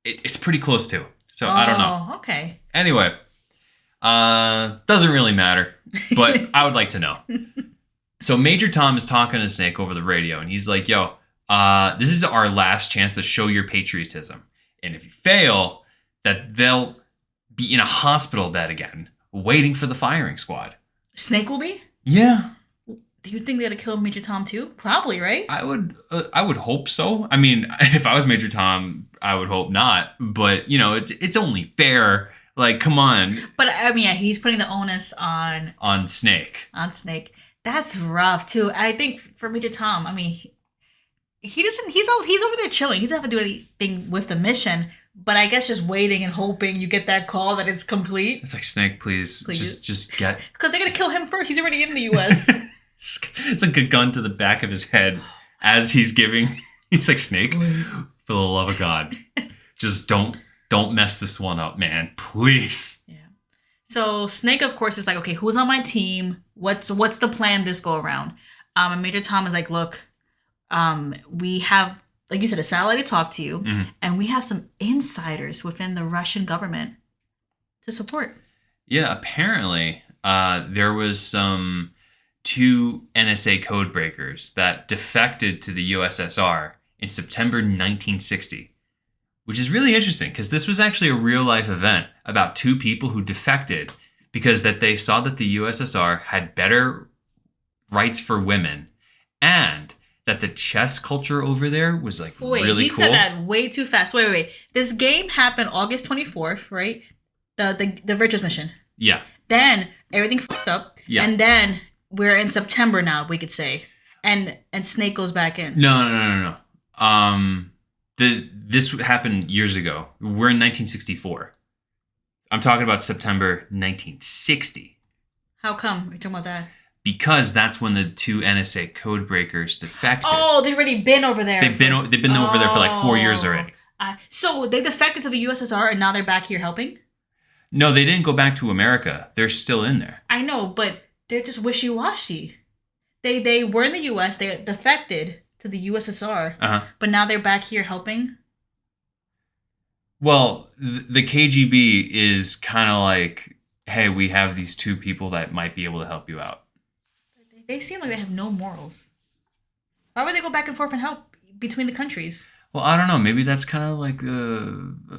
it's pretty close to. So I don't know. Oh, okay. Anyway, doesn't really matter, but I would like to know. So Major Tom is talking to Snake over the radio, and he's like, yo, this is our last chance to show your patriotism. And if you fail, that they'll be in a hospital bed again, waiting for the firing squad. Snake will be? Yeah. Do you think they had to kill Major Tom too? Probably, right? I would hope so. I mean, if I was Major Tom, I would hope not. But, you know, it's only fair. Like, come on. But, I mean, yeah, he's putting the onus on Snake. On Snake. That's rough, too. And I think for Major Tom, I mean, he doesn't, he's over there chilling. He doesn't have to do anything with the mission. But I guess just waiting and hoping you get that call that it's complete. It's like, Snake, please. Just get... Because they're going to kill him first. He's already in the U.S. It's like a gun to the back of his head as he's giving. He's like, Snake, please. For the love of God, just don't mess this one up, man. Please. Yeah. So Snake, of course, is like, okay, who's on my team? What's the plan this go around? And Major Tom is like, look, we have, like you said, a satellite to talk to you, mm-hmm. and we have some insiders within the Russian government to support. Yeah, apparently there was some 2 NSA code breakers that defected to the USSR in September 1960, which is really interesting because this was actually a real life event about 2 people who defected because that they saw that the USSR had better rights for women and that the chess culture over there was like really cool. Wait, you said that way too fast. Wait. This game happened August 24th, right? The Virtuous mission. Yeah. Then everything fucked up. Yeah. And then we're in September now, we could say. And Snake goes back in. No. This happened years ago. We're in 1964. I'm talking about September 1960. How come you're talking about that? Because that's when the 2 NSA code breakers defected. Oh, they've already been over there. They've been over there for like 4 years already. So they defected to the USSR and now they're back here helping? No, they didn't go back to America. They're still in there. I know, but they're just wishy-washy. They were in the US, they defected to the USSR, but now they're back here helping? Well, the KGB is kind of like, hey, we have these two people that might be able to help you out. They seem like they have no morals. Why would they go back and forth and help between the countries? Well, I don't know. Maybe that's kind of like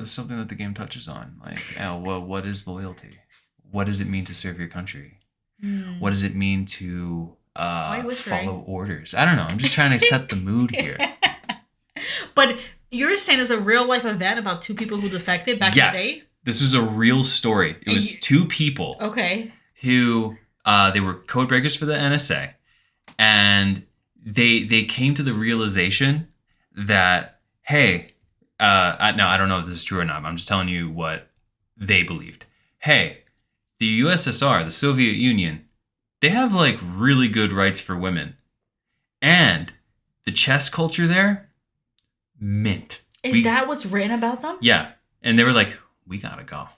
something that the game touches on. Like, well, what is loyalty? What does it mean to serve your country? What does it mean to follow orders? I don't know. I'm just trying to set the mood here. But you're saying it's a real life event about two people who defected back in the day? Yes, this was a real story. It was two people. Okay. Who they were code breakers for the NSA, and they came to the realization that, hey, I don't know if this is true or not. I'm just telling you what they believed. Hey, the USSR, the Soviet Union, they have like really good rights for women, and the chess culture there, mint. Is that what's written about them? Yeah, and they were like, we gotta go.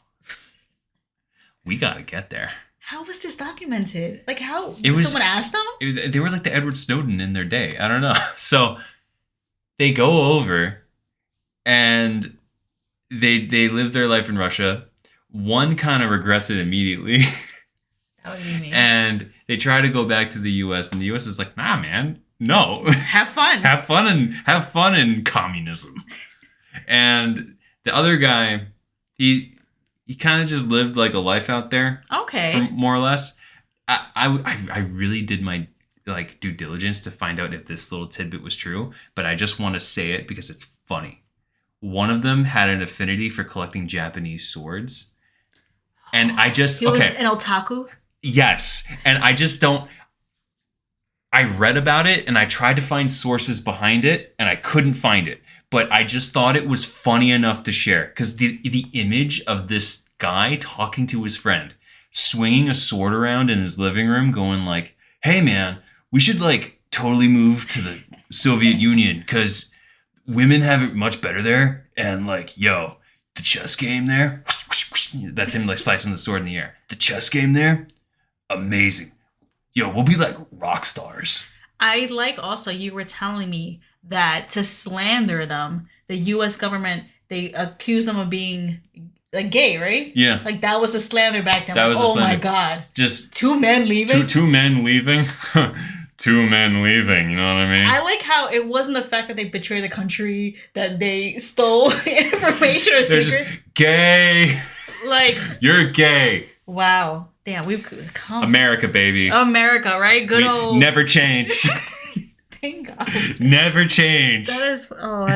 We gotta get there. How was this documented? Like, how? Someone asked them? They were like the Edward Snowden in their day. I don't know. So they go over and they live their life in Russia. One kind of regrets it immediately. What do you mean? And they try to go back to the US, and the US is like, nah, man, no. Have fun. have fun in communism. And the other guy, he kind of just lived like a life out there. Okay. More or less. I really did my like due diligence to find out if this little tidbit was true, but I just want to say it because it's funny. One of them had an affinity for collecting Japanese swords. And I just he was an otaku? Yes. And I just don't. I read about it and I tried to find sources behind it and I couldn't find it. But I just thought it was funny enough to share because the image of this guy talking to his friend, swinging a sword around in his living room, going like, "Hey man, we should like totally move to the Soviet Union because women have it much better there." And like, yo, the chess game there. That's him like slicing the sword in the air. The chess game there, amazing. Yo, we'll be like rock stars. I like also you were telling me that to slander them, the U.S. government, they accused them of being like gay, right? Yeah. Like that was the slander back then. That like, was the slander. My God. Just two men leaving? Two men leaving? Two men leaving, you know what I mean? I like how it wasn't the fact that they betrayed the country, that they stole information or They're secret. just gay. Like, you're gay. Wow. Damn, we've come. America, baby. America, right? Good old. Never change. Thank God. Never change. That is so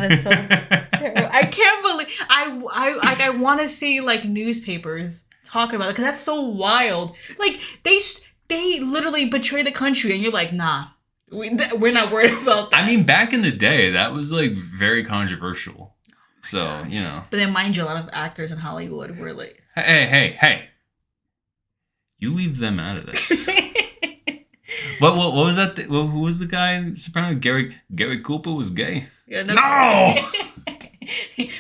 terrible. I can't believe I want to see like newspapers talking about it because that's so wild. Like they literally betray the country and you're like, nah, we're not worried about that. I mean, back in the day, that was like very controversial. So, you know. But then mind you, a lot of actors in Hollywood were like, hey. You leave them out of this. What was that? Who was the guy? Soprano Gary Cooper was gay. Yeah, no.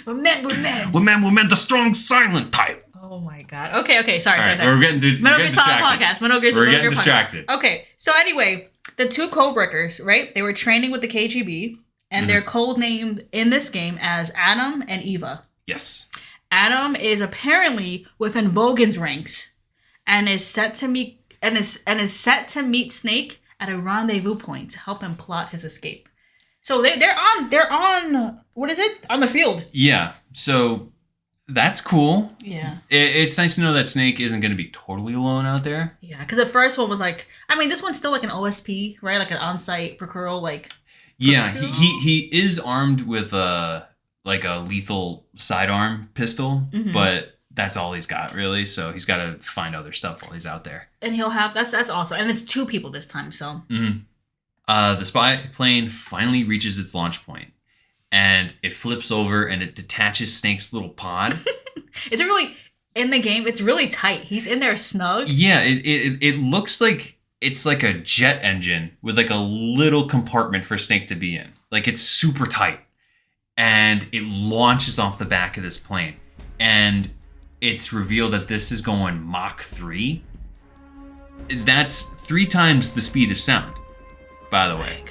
We're men. We're men. The strong, silent type. Oh my God. Okay. Sorry. We're getting distracted. Podcast. Metal Gear we're getting distracted. Podcast. Okay. So anyway, the two code breakers, right? They were training with the KGB, and they're code named in this game as Adam and Eva. Yes. Adam is apparently within Vogan's ranks, and is set to meet Snake at a rendezvous point to help him plot his escape. So they're on what is it? On the field. Yeah. So that's cool. Yeah. It's nice to know that Snake isn't going to be totally alone out there. Yeah, because the first one was like, I mean, this one's still like an OSP, right? Like an on-site procurable, like. Yeah, he is armed with like a lethal sidearm pistol, but that's all he's got really. So he's got to find other stuff while he's out there. And he'll have that's awesome, and it's two people this time. So. The spy plane finally reaches its launch point, and it flips over and it detaches Snake's little pod. It's really in the game. It's really tight. He's in there snug. Yeah, it looks like it's like a jet engine with like a little compartment for Snake to be in. Like it's super tight. and it launches off the back of this plane. And it's revealed that this is going Mach 3. That's 3 times the speed of sound, by the way.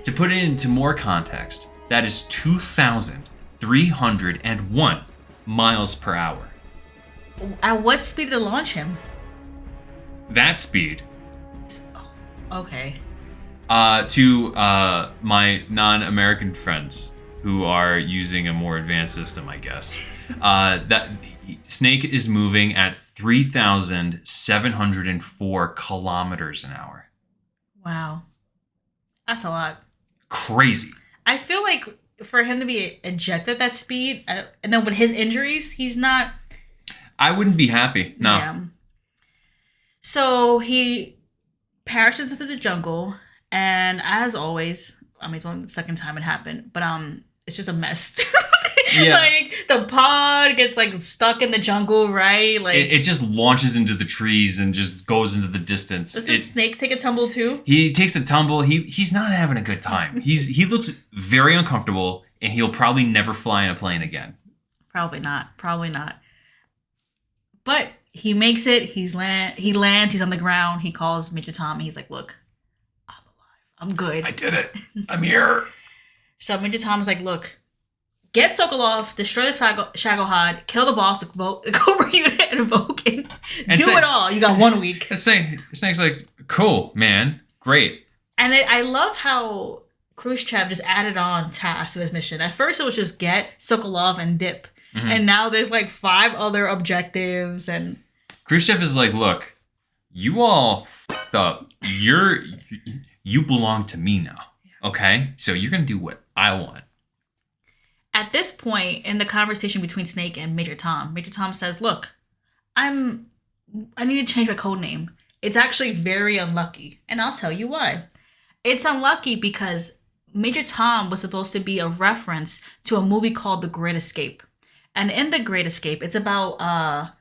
To put it into more context, that is 2,301 miles per hour. At what speed did it launch him? That speed, Okay. to my non-American friends who are using a more advanced system, I guess, that Snake is moving at 3,704 kilometers an hour. Wow. That's a lot. Crazy. I feel like for him to be ejected at that speed, and then with his injuries, he's not... I wouldn't be happy. No. Yeah. So he parachutes into the jungle, and as always, I mean, it's only the second time it happened, but it's just a mess. Yeah. Like the pod gets like stuck in the jungle, right? Like It just launches into the trees and just goes into the distance. does the snake take a tumble too? He takes a tumble. He's not having a good time. He looks very uncomfortable, and he'll probably never fly in a plane again. Probably not. Probably not. But he makes it. He lands. He's on the ground. He calls Major Tom, and he's like, "Look, I'm alive. I'm good." I did it. I'm here. So Major Tom is like, "Look, get Sokolov, destroy the Shagohod, kill the boss, the Cobra unit, and Vulcan. Do it all. You got 1 week." Snake's like, cool, man. Great. And I love how Khrushchev just added on tasks to this mission. At first, it was just get Sokolov and dip. Mm-hmm. And now there's like 5 other objectives. And Khrushchev is like, look, you all f***ed up. You belong to me now. Okay? So you're going to do what I want. at this point in the conversation between Snake and Major Tom says, look, I need to change my code name. It's actually very unlucky. And I'll tell you why. It's unlucky because Major Tom was supposed to be a reference to a movie called The Great Escape. And in The Great Escape, it's about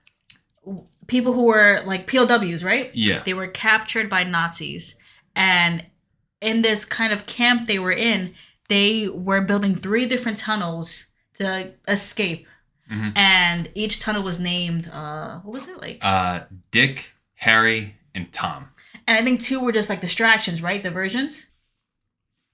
people who were like POWs, right? Yeah. They were captured by Nazis. And in this kind of camp they were in, they were building 3 different tunnels to escape. Mm-hmm. And each tunnel was named, what was it like? Dick, Harry, and Tom. And I think 2 were just like distractions, right? Diversions?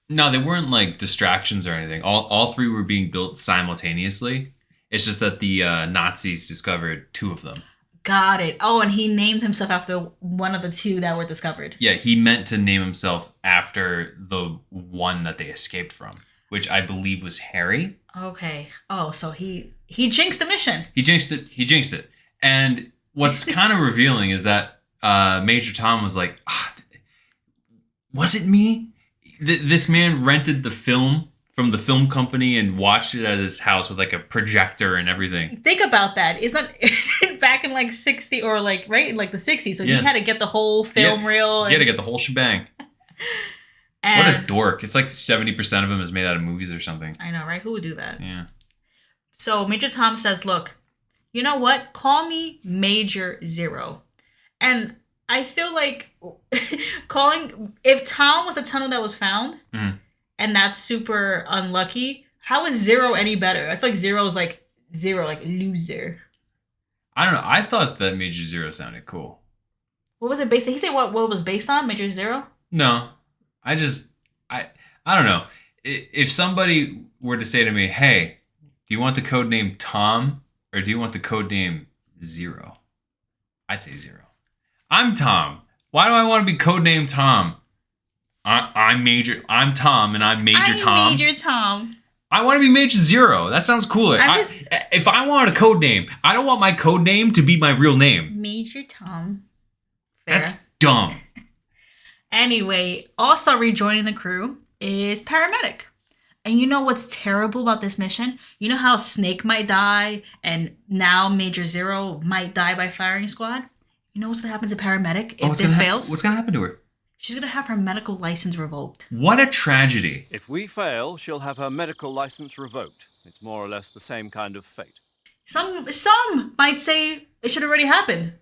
No, they weren't like distractions or anything. All 3 were being built simultaneously. It's just that the Nazis discovered 2 of them. Got it. Oh, and he named himself after one of the 2 that were discovered. Yeah, he meant to name himself after the one that they escaped from, which I believe was Harry. Okay. Oh, so he jinxed the mission. He jinxed it. And what's kind of revealing is that Major Tom was like, was it me? This man rented the film from the film company and watched it at his house with like a projector and everything. Think about that. It's not back in like 60 or like, right? In like the 60s. So Yeah. he had to get the whole film reel. You got to get the whole shebang. And What a dork. It's like 70% of him is made out of movies or something. I know, right? Who would do that? Yeah. So Major Tom says, look, you know what? Call me Major Zero. And I feel like if Tom was a tunnel that was found, Mhm. and that's super unlucky, how is Zero any better? I feel like Zero is like zero, like loser. I don't know. I thought that Major Zero sounded cool. What was it based on? He said what it was based on? Major Zero? No. I don't know. If somebody were to say to me, hey, do you want the code name Tom or do you want the code name Zero? I'd say Zero. I'm Tom. Why do I want to be codenamed Tom? I'm Tom and I'm Major Tom. Major Tom. I want to be Major Zero. That sounds cooler. If I want a code name, I don't want my code name to be my real name. Major Tom. Fair. That's dumb. Anyway, also rejoining the crew is Paramedic. And you know what's terrible about this mission? You know how Snake might die and now Major Zero might die by firing squad? You know what's going to happen to Paramedic if this fails? What's going to happen to her? She's going to have her medical license revoked. What a tragedy. If we fail, she'll have her medical license revoked. It's more or less the same kind of fate. Some might say it should have already happened.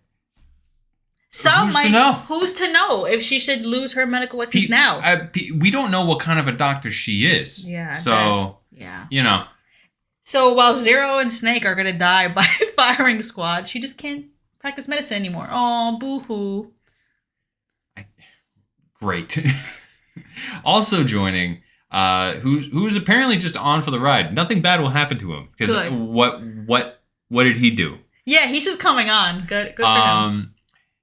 Who's to know? Who's to know if she should lose her medical license now? We don't know what kind of a doctor she is. Yeah, So, yeah. you know. So while Zero and Snake are gonna die by firing squad, she just can't practice medicine anymore. Oh, boo-hoo. Great. Also joining, who's apparently just on for the ride. Nothing bad will happen to him because Good. what did he do? Yeah, he's just coming on. Good for him.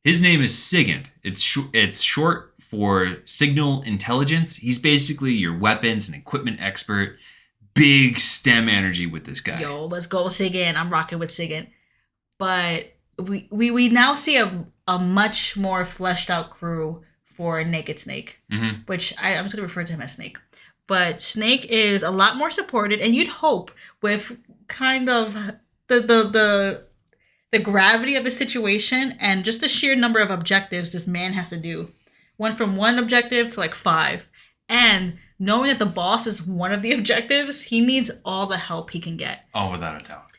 His name is SIGINT. It's short for Signal Intelligence. He's basically your weapons and equipment expert. Big STEM energy with this guy. Yo, let's go Sigint. I'm rocking with Sigint. But we now see a much more fleshed out crew for Naked Snake, which I'm just going to refer to him as Snake. But Snake is a lot more supported, and you'd hope with kind of the gravity of the situation and just the sheer number of objectives this man has to do. Went from one objective to like 5. And knowing that the boss is one of the objectives, he needs all the help he can get. Oh, without a doubt.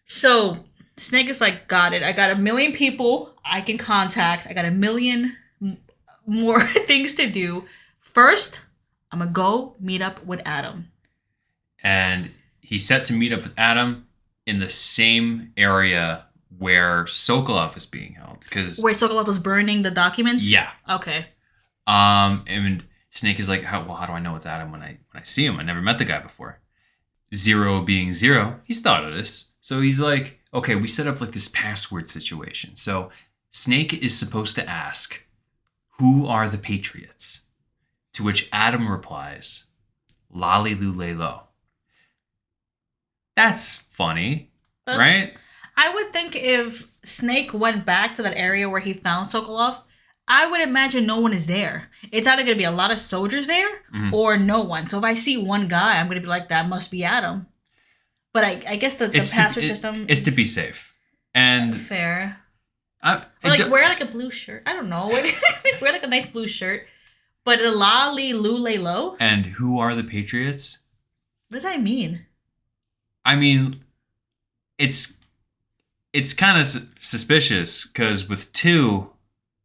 So Snake is like, got it. I got 1 million people I can contact. I got 1 million more things to do. First, I'm going to go meet up with Adam. And he's set to meet up with Adam in the same area where Sokolov is being held. Where Sokolov was burning the documents? Yeah. Okay. And Snake is like, how do I know it's Adam when I see him? I never met the guy before. Zero being Zero, he's thought of this. So he's like, okay, we set up like this password situation. So Snake is supposed to ask, who are the Patriots? To which Adam replies, Lolly Lule Lo. That's funny, right? I would think if Snake went back to that area where he found Sokolov, I would imagine no one is there. It's either going to be a lot of soldiers there or no one. So if I see one guy, I'm going to be like, that must be Adam. But I guess the password system is to be safe. And fair. Wear wear like a blue shirt. I don't know. Wear like a nice blue shirt. But the Lolly Lule Lo? And who are the Patriots? What does that mean? I mean, it's kind of suspicious because with 2,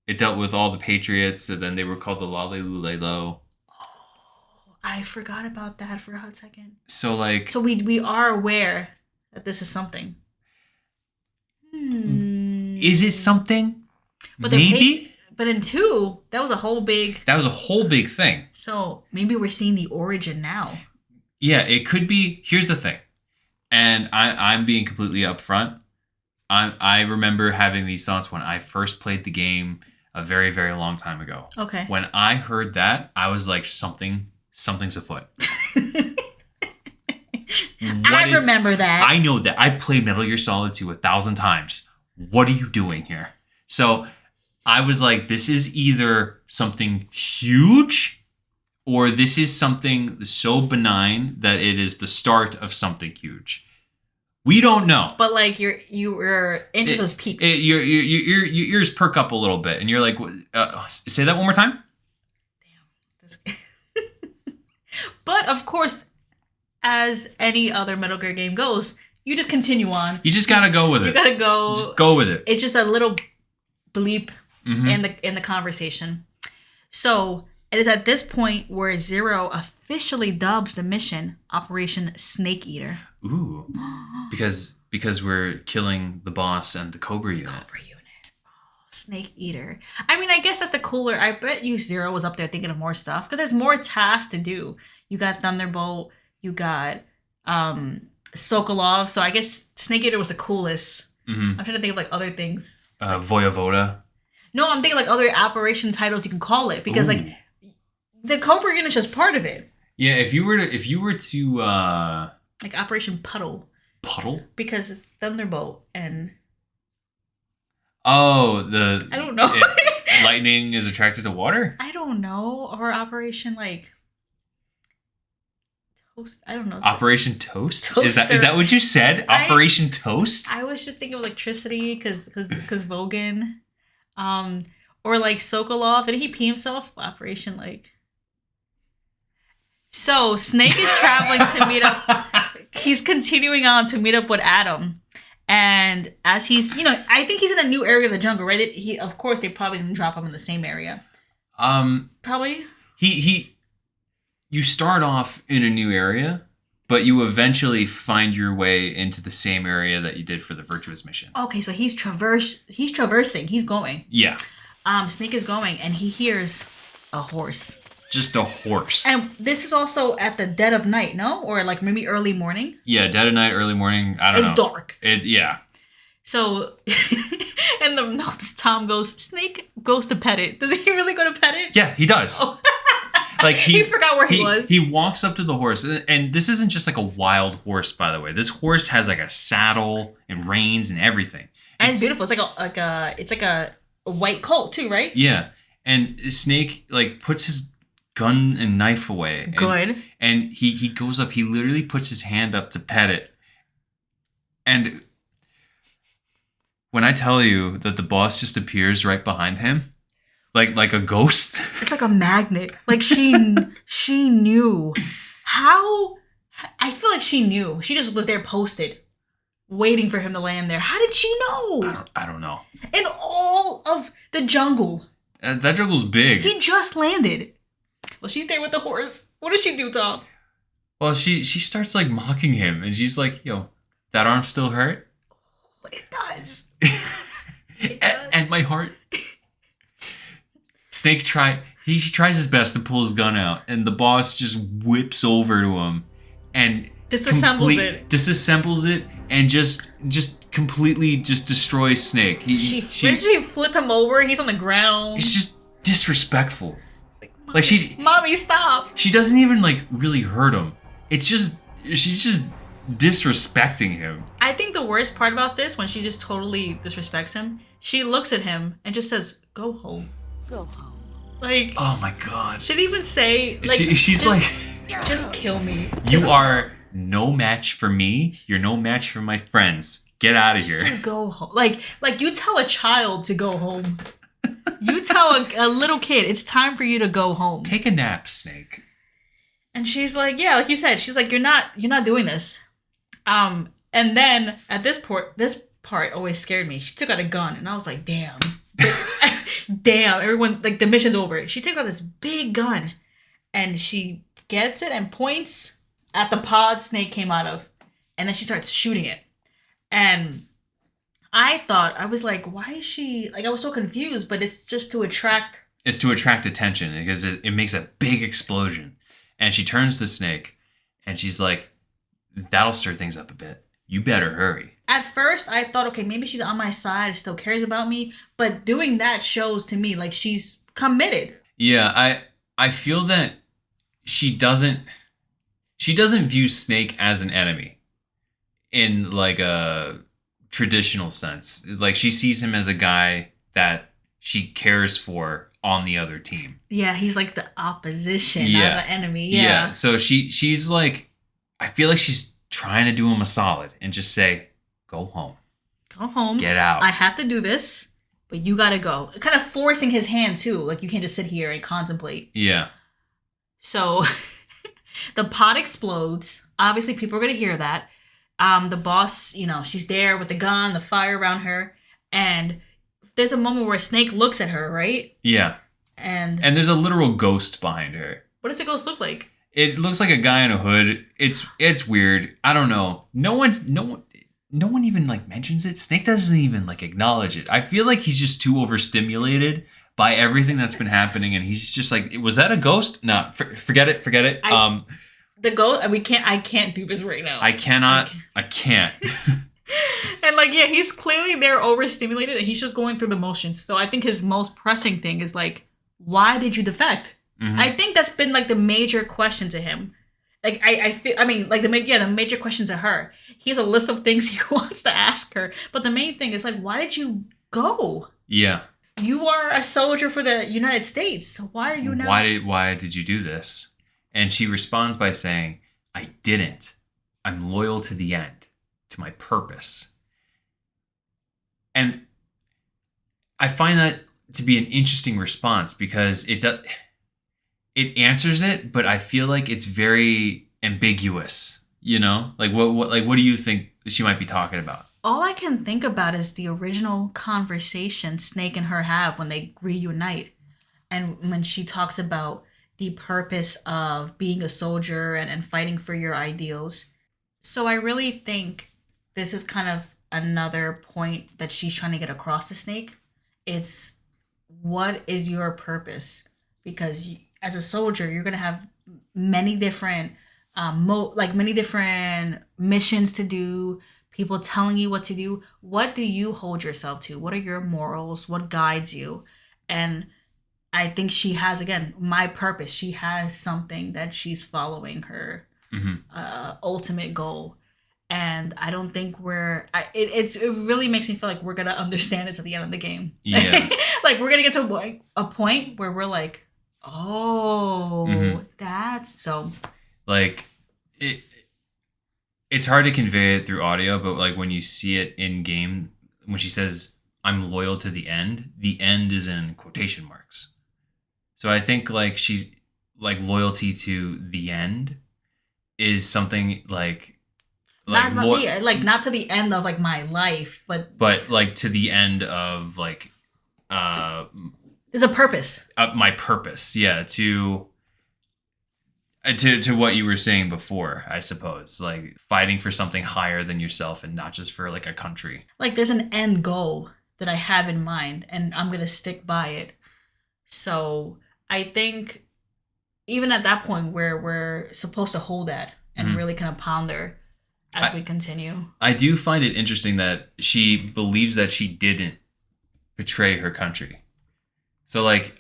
it dealt with all the Patriots, and then they were called the Lolly Lule Lo. Oh, I forgot about that for a hot second. So like, so we are aware that this is something. Is it something? But maybe. But in 2, that was a whole big thing. So maybe we're seeing the origin now. Yeah, it could be. Here's the thing, and I'm being completely upfront. I remember having these thoughts when I first played the game a very, very long time ago. Okay. When I heard that, I was like, something's afoot. I remember that. I know that. I played Metal Gear Solid 2 1,000 times. What are you doing here? So I was like, this is either something huge or this is something so benign that it is the start of something huge. We don't know. But like your interest was peaked. Your ears perk up a little bit, and you're like, say that one more time. Damn. But of course, as any other Metal Gear game goes, you just continue on. You just gotta go with it. You gotta go. Just go with it. It's just a little bleep in the conversation. So it is at this point where Zero officially dubs the mission Operation Snake Eater. Ooh, because we're killing the boss and the Cobra unit. Oh, Snake Eater. I mean, I guess that's the cooler. I bet you Zero was up there thinking of more stuff because there's more tasks to do. You got Thunderbolt. You got Sokolov. So I guess Snake Eater was the coolest. I'm trying to think of like other things. Voyevoda. No, I'm thinking like other operation titles you can call it because like the Cobra unit's just part of it. Yeah, if you were to like Operation Puddle. Puddle? Because it's Thunderbolt and I don't know. Lightning is attracted to water? I don't know. Or Operation like Toast. I don't know. Operation Toast? Toaster. Is that what you said? Operation Toast? I was just thinking of electricity because Vogan. Or like Sokolov. Did he pee himself? Operation like. So Snake is traveling to meet up. He's continuing on to meet up with Adam. And as he's, I think he's in a new area of the jungle, right? Of course, they probably didn't drop him in the same area. Probably. You start off in a new area, but you eventually find your way into the same area that you did for the Virtuous mission. Okay, so he's traversing. He's going. Yeah, Snake is going, and he hears a horse. just a horse. And this is also at the dead of night, no? Or like maybe early morning? Yeah, dead of night, early morning. I don't know. It's dark. Yeah. So, in the notes, Tom goes, Snake goes to pet it. Does he really go to pet it? Yeah, he does. Oh. Like He forgot where he was. He walks up to the horse, and this isn't just like a wild horse, by the way. This horse has like a saddle and reins and everything. And it's beautiful. It's like a white colt too, right? Yeah, and Snake like puts his gun and knife away. Good. And he goes up. He literally puts his hand up to pet it. And when I tell you that the boss just appears right behind him, like a ghost. It's like a magnet. Like she knew. How? I feel like she knew. She just was there posted, waiting for him to land there. How did she know? I don't know. In all of the jungle. That jungle's big. He just landed. Well, she's there with the horse. What does she do, Tom? Well, she starts like mocking him, and she's like, "Yo, that arm still hurt?" It does. And my heart. Snake he tries his best to pull his gun out, and the boss just whips over to him and disassembles it and just completely just destroys Snake. She flip him over. He's on the ground. It's just disrespectful. Like Mommy, stop. She doesn't even like really hurt him. It's just she's just disrespecting him. I think the worst part about this, when she just totally disrespects him, she looks at him and just says, "Go home." Go home. Like, oh my god. She didn't even say, like, she's just, like, just kill me. You are no match for me. You're no match for my friends. Get out of here. Go home. Like you tell a child to go home. You tell a little kid, it's time for you to go home. Take a nap, Snake. And she's like, yeah, like you said, she's like, you're not doing this. And then at this part always scared me. She took out a gun, and I was like, damn. Damn, everyone, like, the mission's over. She takes out this big gun, and she gets it and points at the pod Snake came out of, and then she starts shooting it. And I was like, why is she, like, I was so confused, but it's just to attract. It's to attract attention, because it makes a big explosion. And she turns to Snake, and she's like, that'll stir things up a bit. You better hurry. At first, I thought, okay, maybe she's on my side, still cares about me. But doing that shows to me, like, she's committed. Yeah, I feel that she doesn't view Snake as an enemy in, like, a traditional sense. Like, she sees him as a guy that she cares for on the other team. Yeah, he's like the opposition, not the enemy. Yeah. So she's like, I feel like she's trying to do him a solid and just say, go home. Go home. Get out. I have to do this, but you gotta go. Kind of forcing his hand too. Like, you can't just sit here and contemplate. Yeah. So the pot explodes. Obviously, people are gonna hear that. The boss, she's there with the gun, the fire around her, and there's a moment where Snake looks at her, right? Yeah. And there's a literal ghost behind her. What does the ghost look like? It looks like a guy in a hood. It's weird. I don't know. No one even like mentions it. Snake doesn't even like acknowledge it. I feel like he's just too overstimulated by everything that's been happening, and he's just like, was that a ghost? No, forget it. The ghost. I can't do this right now. I can't. And like, yeah, he's clearly there overstimulated, and he's just going through the motions. So I think his most pressing thing is like, why did you defect? Mm-hmm. I think that's been like the major question to him. Like, I feel, like the major question to her. He has a list of things he wants to ask her, but the main thing is like, why did you go? Yeah. You are a soldier for the United States. So why are you now? Why did you do this? And she responds by saying, I didn't. I'm loyal to the end, to my purpose. And I find that to be an interesting response, because it answers it, but I feel like it's very ambiguous, Like what do you think she might be talking about? All I can think about is the original conversation Snake and her have when they reunite. And when she talks about the purpose of being a soldier and fighting for your ideals. So I really think this is kind of another point that she's trying to get across to Snake. It's, what is your purpose? Because as a soldier, you're gonna have many different, many different missions to do. People telling you what to do. What do you hold yourself to? What are your morals? What guides you? And I think she has, again, my purpose. She has something that she's following, her ultimate goal. And I don't think it really makes me feel like we're going to understand this at the end of the game. Yeah. Like, we're going to get to a point where we're like, oh, that's so. Like, it's hard to convey it through audio, but like when you see it in game, when she says, "I'm loyal to the end," the end is in quotation marks. So I think like she's like, loyalty to the end is something like not to the end of like my life, but like to the end of like there's a purpose. My purpose, yeah, to what you were saying before, I suppose, like fighting for something higher than yourself and not just for like a country. Like there's an end goal that I have in mind and I'm going to stick by it. So I think even at that point where we're supposed to hold that and really kind of ponder as we continue. I do find it interesting that she believes that she didn't betray her country. So like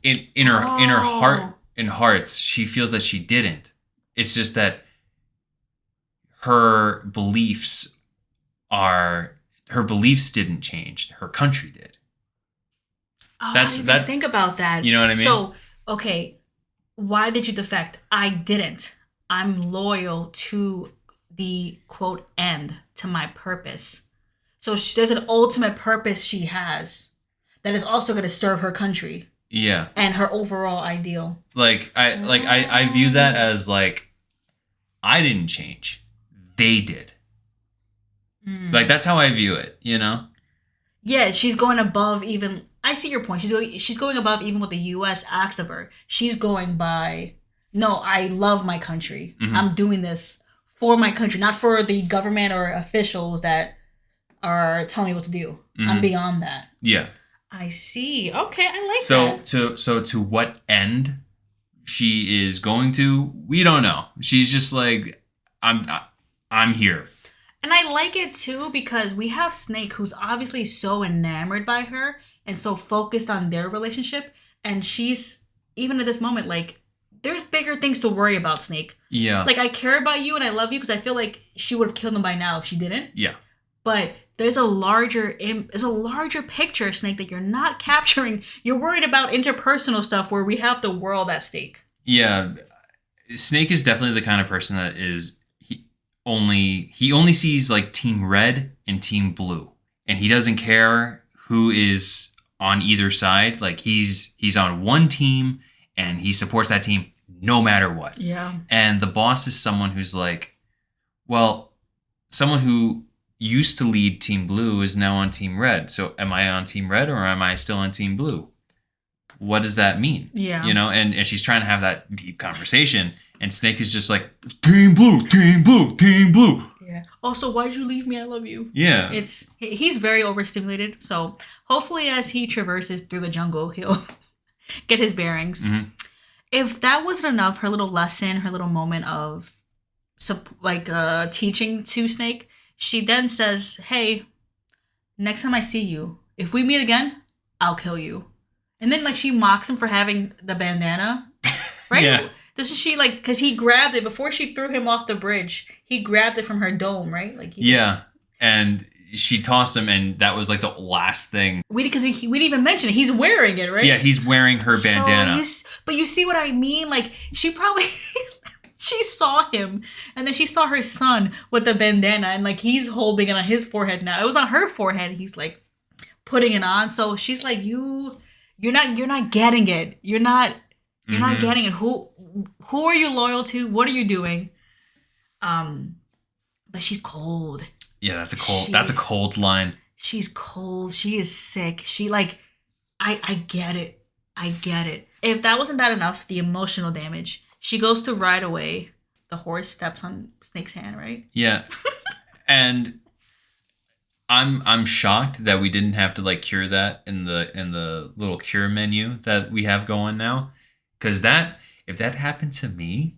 in her heart, in hearts, she feels that she didn't. It's just that her beliefs didn't change. Her country did. Oh, I didn't think about that. You know what I mean? So, okay, why did you defect? I didn't. I'm loyal to the quote end, to my purpose. So there's an ultimate purpose she has that is also going to serve her country. Yeah. And her overall ideal. I view that as like, I didn't change. They did. Like that's how I view it, you know? Yeah, she's going above even. I see your point. She's going above even what the US asked of her. She's going by, no, I love my country. I'm doing this for my country, not for the government or officials that are telling me what to do. I'm beyond that. Yeah. I see. Okay, I like that. So to what end she is going to, we don't know. She's just like, I'm here. And I like it too because we have Snake, who's obviously so enamored by her and so focused on their relationship, and she's even at this moment like, there's bigger things to worry about, Snake. Yeah. Like, I care about you and I love you because I feel like she would have killed him by now if she didn't. Yeah. But there's a larger picture, Snake, that you're not capturing. You're worried about interpersonal stuff where we have the world at stake. Yeah. Snake is definitely the kind of person that is he only sees like Team Red and Team Blue. And he doesn't care who is on either side. Like he's on one team and he supports that team no matter what. Yeah. And the boss is someone who's like, well, someone who used to lead Team Blue is now on Team Red. So am I on Team Red or am I still on Team Blue? What does that mean? Yeah. You know, and she's trying to have that deep conversation. And Snake is just like, Team Blue, Team Blue, Team Blue. Yeah. Also, why'd you leave me? I love you. Yeah. He's very overstimulated. So hopefully as he traverses through the jungle, he'll get his bearings. If that wasn't enough, her little lesson, her little moment of teaching to Snake, she then says, hey, next time I see you, if we meet again, I'll kill you. And then she mocks him for having the bandana, right? Yeah. Doesn't she because he grabbed it before she threw him off the bridge. He grabbed it from her dome, right? Yeah. And she tossed him, and that was the last thing. We didn't even mention it. He's wearing it, right? Yeah, he's wearing her bandana. But you see what I mean? She probably she saw him, and then she saw her son with the bandana, and he's holding it on his forehead now. It was on her forehead. He's putting it on. So she's like, you're not getting it. You're not getting it. Who are you loyal to? What are you doing? But she's cold. Yeah, that's a cold line. She's cold. She is sick. She I get it. I get it. if that wasn't bad enough, the emotional damage. She goes to ride away. The horse steps on Snake's hand, right? Yeah. And I'm shocked that we didn't have to like cure that in the little cure menu that we have going now. Cause if that happened to me,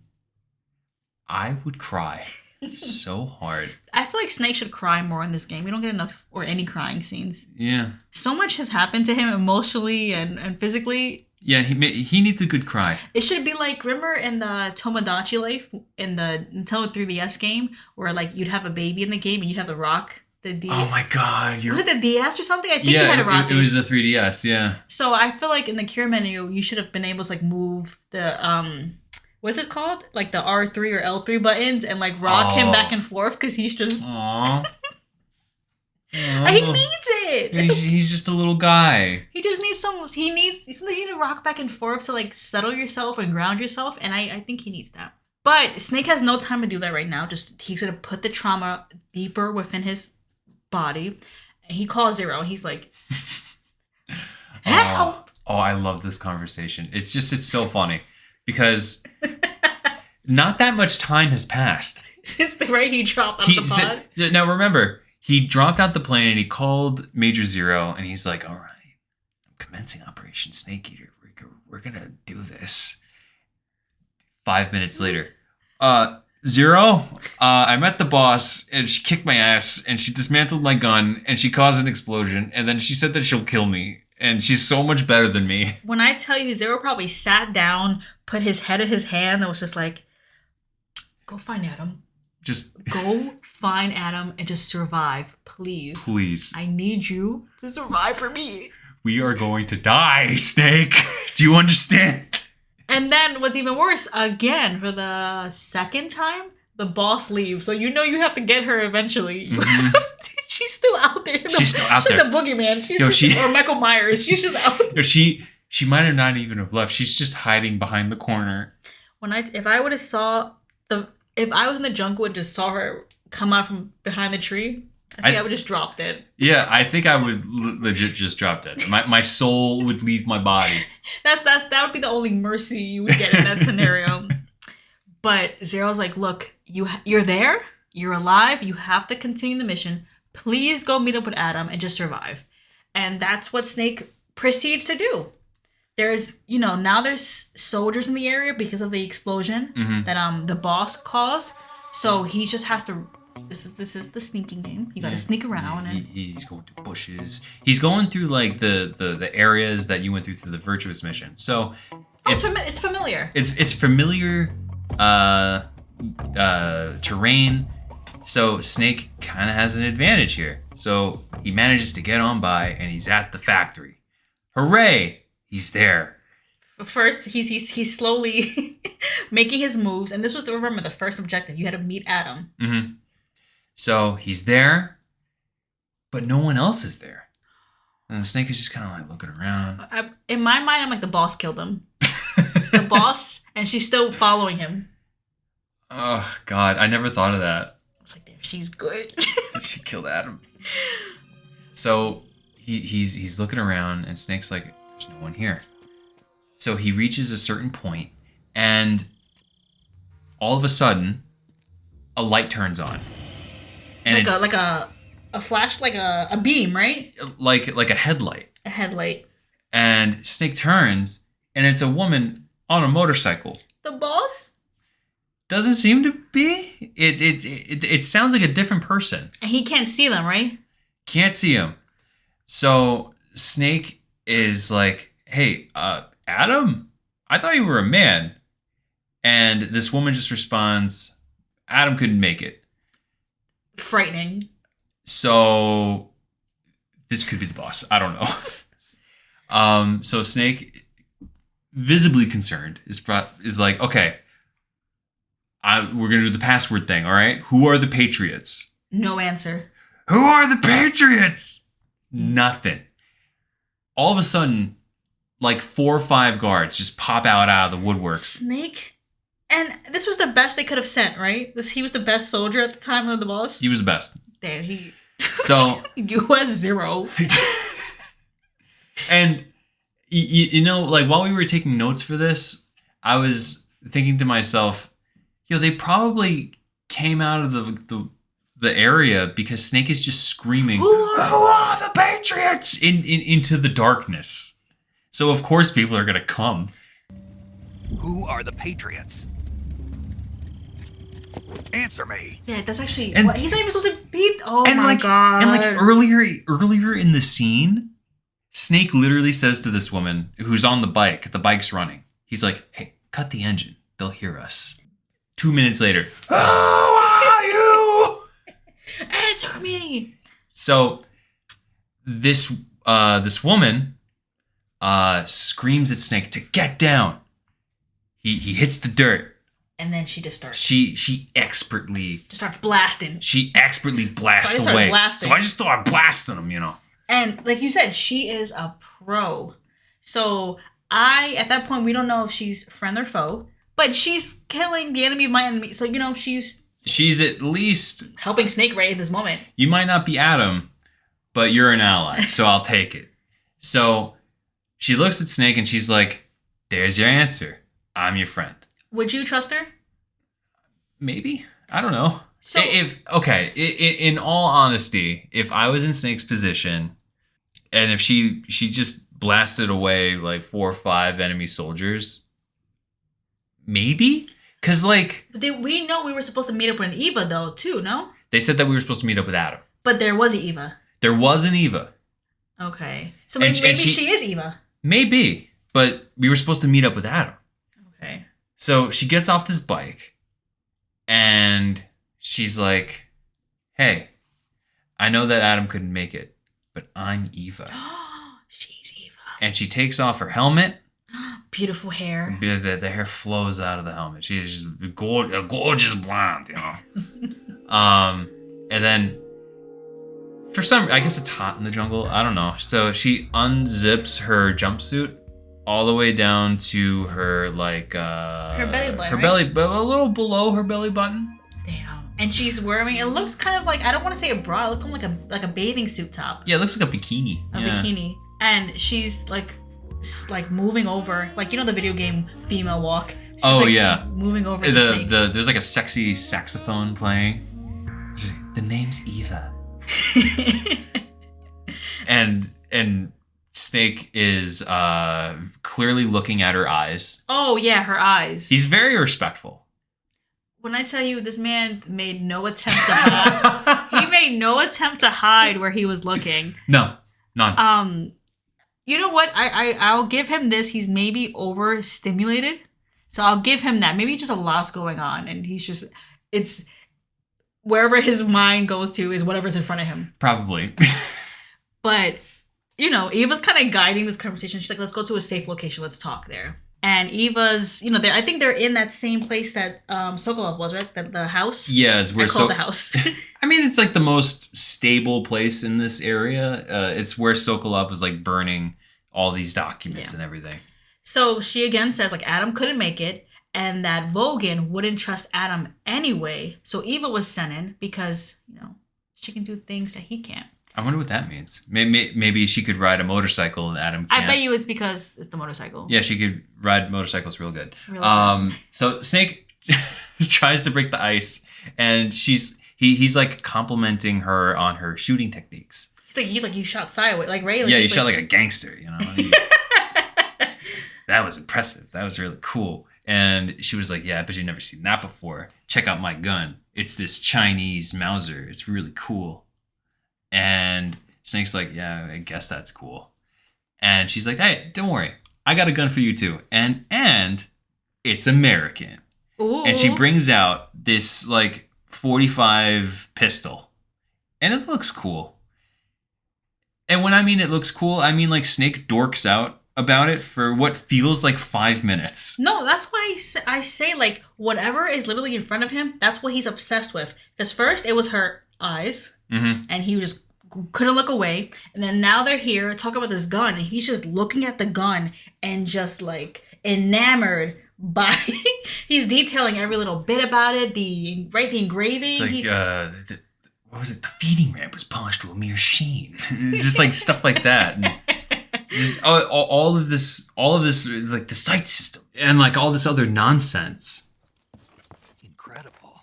I would cry so hard. I feel like Snake should cry more in this game. We don't get enough or any crying scenes. Yeah. So much has happened to him emotionally and physically. Yeah, he needs a good cry. It should be like, remember in the Tomodachi Life, in the Nintendo 3DS game, where like you'd have a baby in the game and you'd have the rock, the DS. Oh my god, Was it the DS or something? I think you yeah, had a rock. it was the 3DS, yeah. So I feel like in the cure menu, you should have been able to like move the what's it called? Like the R3 or L3 buttons and like rock him back and forth because he's just Aww. he needs it. He's just a little guy. He just needs sometimes you need to rock back and forth to like settle yourself and ground yourself, and I think he needs that. But Snake has no time to do that right now. Just he's gonna put the trauma deeper within his body. And he calls Zero. He's like, help! Oh, I love this conversation. It's so funny because not that much time has passed. Since the way he dropped out the pod. Now remember, he dropped out the plane and he called Major Zero and he's like, all right, I'm commencing Operation Snake Eater. We're going to do this. 5 minutes later. Zero, I met the boss and she kicked my ass and she dismantled my gun and she caused an explosion and then she said that she'll kill me and she's so much better than me. When I tell you, Zero probably sat down, put his head in his hand and was just like, go find Adam. Just go find Adam and just survive, please. Please. I need you to survive for me. We are going to die, Snake. Do you understand? And then what's even worse, again, for the second time, the boss leaves. So you know you have to get her eventually. Mm-hmm. She's still out there. She's still out there. She's the boogeyman. She's or Michael Myers. She's just out there. She might have not even have left. She's just hiding behind the corner. If I would have if I was in the jungle and just saw her come out from behind the tree, I think I would just drop dead. Yeah, I think I would legit just drop dead. My soul would leave my body. That would be the only mercy you would get in that scenario. But Zero's like, look, you're there, you're alive, you have to continue the mission. Please go meet up with Adam and just survive. And that's what Snake proceeds to do. There's, now there's soldiers in the area because of the explosion that the boss caused. So he just has to. This is the sneaking game. You got to sneak around. And he's going through bushes. He's going through like the areas that you went through the Virtuous mission. So it's familiar. It's familiar terrain. So Snake kind of has an advantage here. So he manages to get on by, and he's at the factory. Hooray! He's there. First, he's slowly making his moves, and this was remember the first objective. You had to meet Adam. Mm-hmm. So he's there, but no one else is there, and the Snake is just kind of like looking around. In my mind, I'm like the boss killed him. The boss, and she's still following him. Oh God, I never thought of that. I was like, damn, she's good. She killed Adam. So he's looking around, and Snake's like, there's no one here. So he reaches a certain point, and all of a sudden, a light turns on. And like a flash, like a beam, right? Like a headlight. A headlight. And Snake turns, and it's a woman on a motorcycle. The boss? Doesn't seem to be. It sounds like a different person. And he can't see them, right? Can't see him. So Snake is like, hey, Adam, I thought you were a man. And this woman just responds, Adam couldn't make it. Frightening. So this could be the boss. I don't know. So Snake, visibly concerned, is like, okay, we're going to do the password thing, all right? Who are the Patriots? No answer. Who are the Patriots? Nothing. All of a sudden, like 4 or 5 guards just pop out of the woodwork. Snake, and this was the best they could have sent, right? He was the best soldier at the time of the boss. He was the best. Damn, So US 0. And You know, like while we were taking notes for this, I was thinking to myself, they probably came out of the area because Snake is just screaming, "Who are the Patriots?" into the darkness. So of course people are gonna come. Who are the Patriots? Answer me. Yeah, that's actually And- what, he's not even supposed to be. Oh And my god! And like earlier in the scene, Snake literally says to this woman who's on the bike, the bike's running. He's like, "Hey, cut the engine. They'll hear us." 2 minutes later, "Who are you?" Answer me. So this woman screams at Snake to get down. He hits the dirt. And then she just starts. She expertly starts blasting. blasts So I just away. started blasting. So I just started blasting him, you know. And like you said, she is a pro. So at that point, we don't know if she's friend or foe, but she's killing the enemy of my enemy. So, she's She's at least, helping Snake right in this moment. you might not be Adam, but you're an ally, so I'll take it. So she looks at Snake and she's like, "There's your answer. I'm your friend." Would you trust her? Maybe. I don't know. So- In all honesty, if I was in Snake's position and if she just blasted away like 4 or 5 enemy soldiers, maybe? Because like But we know we were supposed to meet up with an Eva, though, too, no? they said that we were supposed to meet up with Adam. But there was an Eva. There was an Eva. Okay. So And maybe she- she is Eva. Maybe. But we were supposed to meet up with Adam. Okay. So she gets off this bike and she's like, "Hey, I know that Adam couldn't make it, but I'm Eva." She's Eva. And she takes off her helmet. Beautiful hair. The hair flows out of the helmet. She is just a gorgeous blonde, you know. And then for I guess it's hot in the jungle. I don't know. So she unzips her jumpsuit all the way down to her like Her belly button, her right? belly, but a little below her belly button. Damn. And she's wearing, it looks kind of like, I don't want to say a bra, it looks like a bathing suit top. Yeah, it looks like a bikini. A Yeah. bikini. And she's like moving over, like, the video game Female Walk. She's Oh, like, yeah. moving over to Snake. There's like a sexy saxophone playing. The name's Eva. and Snake is clearly looking at her eyes. Oh yeah, her eyes. He's very respectful. When I tell you, this man made no attempt to hide. He made no attempt to hide where he was looking. No, none. You know what? I'll give him this. He's maybe overstimulated. So I'll give him that. Maybe just a lot's going on and it's wherever his mind goes to is whatever's in front of him. Probably. But, Eva's kind of guiding this conversation. She's like, let's go to a safe location. Let's talk there. And Eva's, I think they're in that same place that Sokolov was, right? The house? Yeah, it's where I call it the house. I mean, it's like the most stable place in this area. It's where Sokolov was like burning all these documents and everything. So she again says, like, Adam couldn't make it and that Vogan wouldn't trust Adam anyway. So Eva was sent in because, she can do things that he can't. I wonder what that means. Maybe she could ride a motorcycle and Adam can't. I bet you it's because it's the motorcycle. Yeah, she could ride motorcycles real good. Real good. So Snake tries to break the ice, and he's like complimenting her on her shooting techniques. He's like, you shot sideways, like, right? Yeah, you shot like a gangster, That was impressive. That was really cool. And she was like, "Yeah, I bet you've never seen that before. Check out my gun. It's this Chinese Mauser. It's really cool." And Snake's like, "Yeah, I guess that's cool." And she's like, "Hey, don't worry. I got a gun for you too. And it's American." Ooh. And she brings out this like 45 pistol. And it looks cool. And when I mean it looks cool, I mean like Snake dorks out about it for what feels like 5 minutes. No, that's why I say, like, whatever is literally in front of him, that's what he's obsessed with. Because first, it was her eyes. Mm-hmm. And he just couldn't look away. And then now they're here talking about this gun. And he's just looking at the gun and just, like, enamored by... He's detailing every little bit about it. The engraving. It's like, what was it? The feeding ramp was polished to a mere sheen. It's just like stuff like that. Just all of this, like the sight system and like all this other nonsense. Incredible.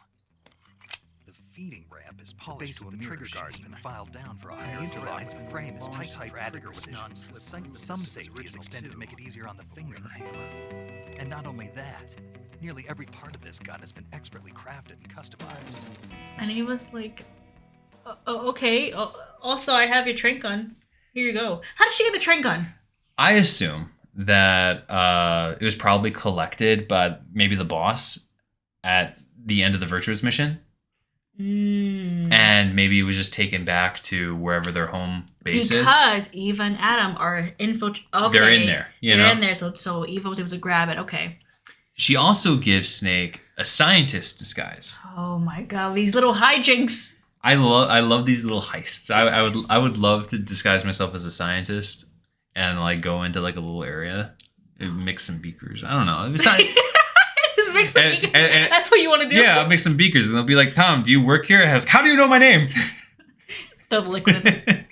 The feeding ramp is polished to a trigger guard's been filed down for a higher interlock. The frame is tight for trigger precision. Some safety is extended to make it easier on the finger. And not only that, nearly every part of this gun has been expertly crafted and customized. And he was like, okay. Also, I have your train gun. Here you go. How did she get the train gun? I assume that it was probably collected by maybe the boss at the end of the Virtuous mission. And maybe it was just taken back to wherever their home base is. Because Eva and Adam are infiltrated. Okay. They're in there. They're in there, so Eva was able to grab it. Okay. She also gives Snake a scientist disguise. Oh my god, these little hijinks. I love these little heists. I would love to disguise myself as a scientist and like go into like a little area, and mix some beakers. I don't know. It's not, Just mix some beakers. That's what you want to do? Yeah, I'll make some beakers, and they'll be like, "Tom, do you work here?" How do you know my name? Double liquid.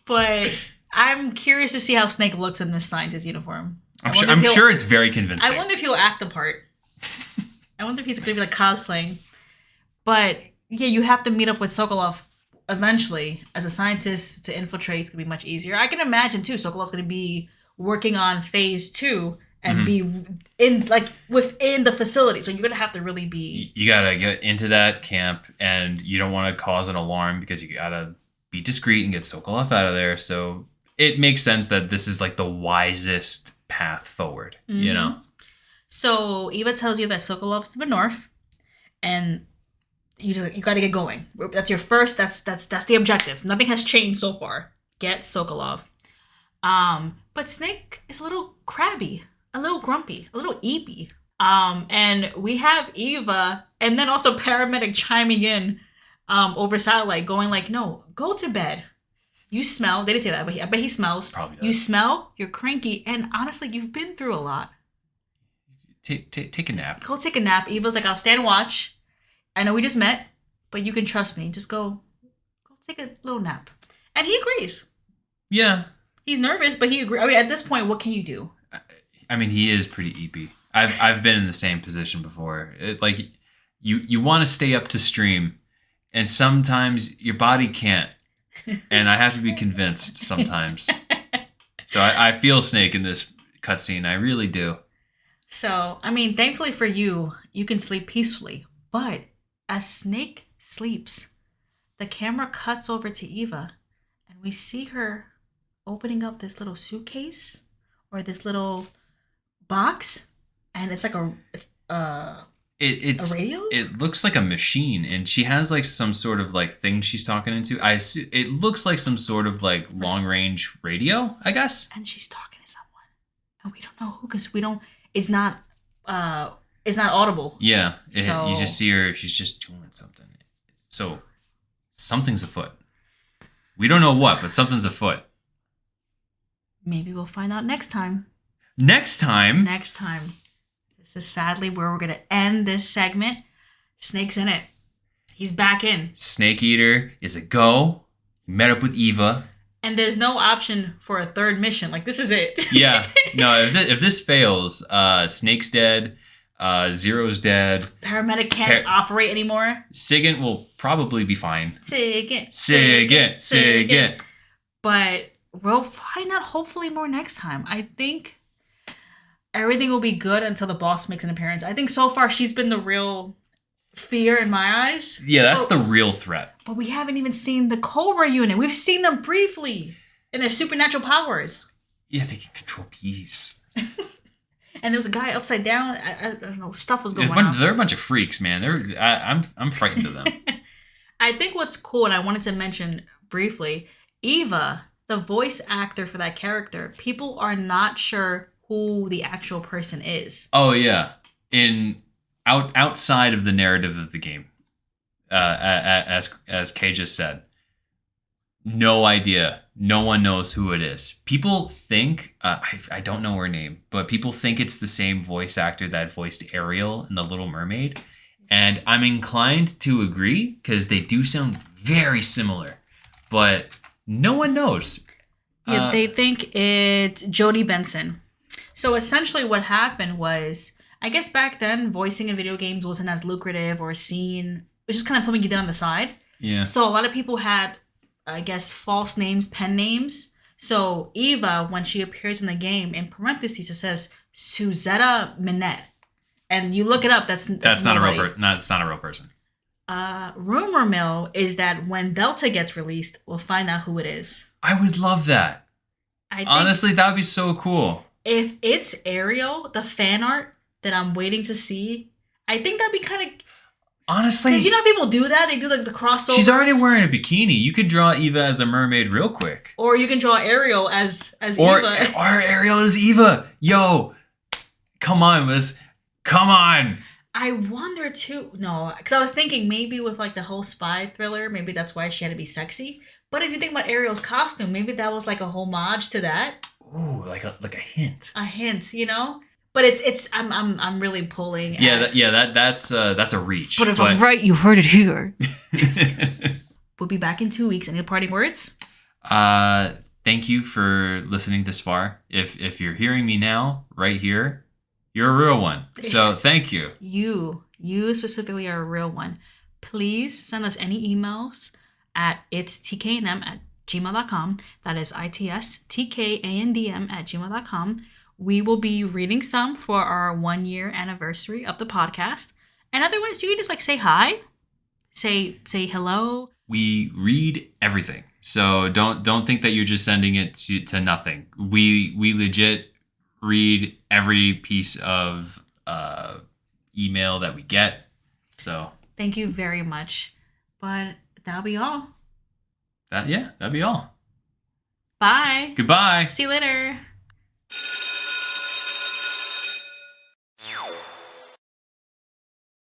But I'm curious to see how Snake looks in this scientist uniform. I'm sure it's very convincing. I wonder if he'll act the part. I wonder if he's going to be like cosplaying. But yeah, you have to meet up with Sokolov eventually as a scientist to infiltrate. It's going to be much easier. I can imagine too, Sokolov's going to be working on phase 2 and be in like within the facility. So you're going to have to really be. You got to get into that camp, and you don't want to cause an alarm because you got to be discreet and get Sokolov out of there. So it makes sense that this is like the wisest path forward, you know? So Eva tells you that Sokolov's to the north, and you got to get going. That's your first. That's the objective. Nothing has changed so far. Get Sokolov. But Snake is a little crabby, a little grumpy, a little eepy. And we have Eva, and then also paramedic chiming in, over satellite, going like, "No, go to bed. You smell." They didn't say that, but I bet he smells. Probably does. You smell. You're cranky, and honestly, you've been through a lot. Take a nap. Go take a nap. Eva's like, "I'll stand watch. I know we just met, but you can trust me. Just go take a little nap." And he agrees. Yeah. He's nervous, but he agrees. I mean, at this point, what can you do? I mean, he is pretty eepy. I've been in the same position before. Like, you want to stay up to stream, and sometimes your body can't. And I have to be convinced sometimes. So I feel Snake in this cutscene. I really do. So, I mean, thankfully for you, you can sleep peacefully. But as Snake sleeps, the camera cuts over to Eva, and we see her opening up this little suitcase or this little box, and it's like a radio? It looks like a machine, and she has like some sort of like thing she's talking into. It looks like some sort of like long range radio, I guess. And she's talking to someone, and we don't know who, because we don't. It's not audible. Yeah, So you just see her. She's just doing something. So something's afoot. We don't know what, but something's afoot. Maybe we'll find out next time. Next time. This is sadly where we're going to end this segment. Snake's in it. He's back in. Snake Eater is a go. He met up with Eva. And there's no option for a third mission. Like, this is it. Yeah. No, if this fails, Snake's dead. Zero's dead. Paramedic can't operate anymore. Sigint will probably be fine. Sigint. But we'll find out hopefully more next time. I think everything will be good until the boss makes an appearance. I think so far she's been the real fear in my eyes. Yeah, that's the real threat. But we haven't even seen the Cobra unit. We've seen them briefly in their supernatural powers. Yeah, they can control bees. And there was a guy upside down. I don't know. Stuff was going on. They're a bunch of freaks, man. I'm frightened of them. I think what's cool, and I wanted to mention briefly, Eva, the voice actor for that character, people are not sure who the actual person is. Oh yeah, outside of the narrative of the game, as Kay just said, no idea. No one knows who it is. People think I don't know her name, but people think it's the same voice actor that voiced Ariel in The Little Mermaid, and I'm inclined to agree because they do sound very similar, but no one knows. Yeah, they think it's Jodie Benson. So essentially what happened was, I guess back then, voicing in video games wasn't as lucrative or seen. It was just kind of something you did on the side. Yeah. So a lot of people had, I guess, false names, pen names. So Eva, when she appears in the game, in parentheses, it says Suzetta Minette. And you look it up, that's not a nobody. real person. It's not a real person. Rumor mill is that when Delta gets released, we'll find out who it is. I would love that. I think Honestly, that would be so cool. if it's Ariel, the fan art that I'm waiting to see, I think that'd be kind of... Honestly, Because you know how people do that? They do like the crossovers. she's already wearing a bikini. You could draw Eva as a mermaid real quick. Or you can draw Ariel as Or Eva. Ariel is Eva. Yo, come on, Liz. Come on. I wonder too... No, because I was thinking maybe with like the whole spy thriller, maybe that's why she had to be sexy. But if you think about Ariel's costume, maybe that was like a homage to that. Ooh, like a hint. A hint, you know? But it's I'm really pulling. That's a reach. But if I'm right, you heard it here. We'll be back in 2 weeks. Any parting words? Thank you for listening this far. If you're hearing me now, right here, you're a real one. So thank you. You specifically are a real one. Please send us any emails at itstkandm@gmail.com. That is itstkandm@gmail.com. We will be reading some for our 1 year anniversary of the podcast. And otherwise, you can just like say hi, say hello. We read everything. So don't think that you're just sending it to nothing. We legit read every piece of email that we get. So Thank you very much. But that'll be all. that'd be all. Bye. Goodbye. See you later.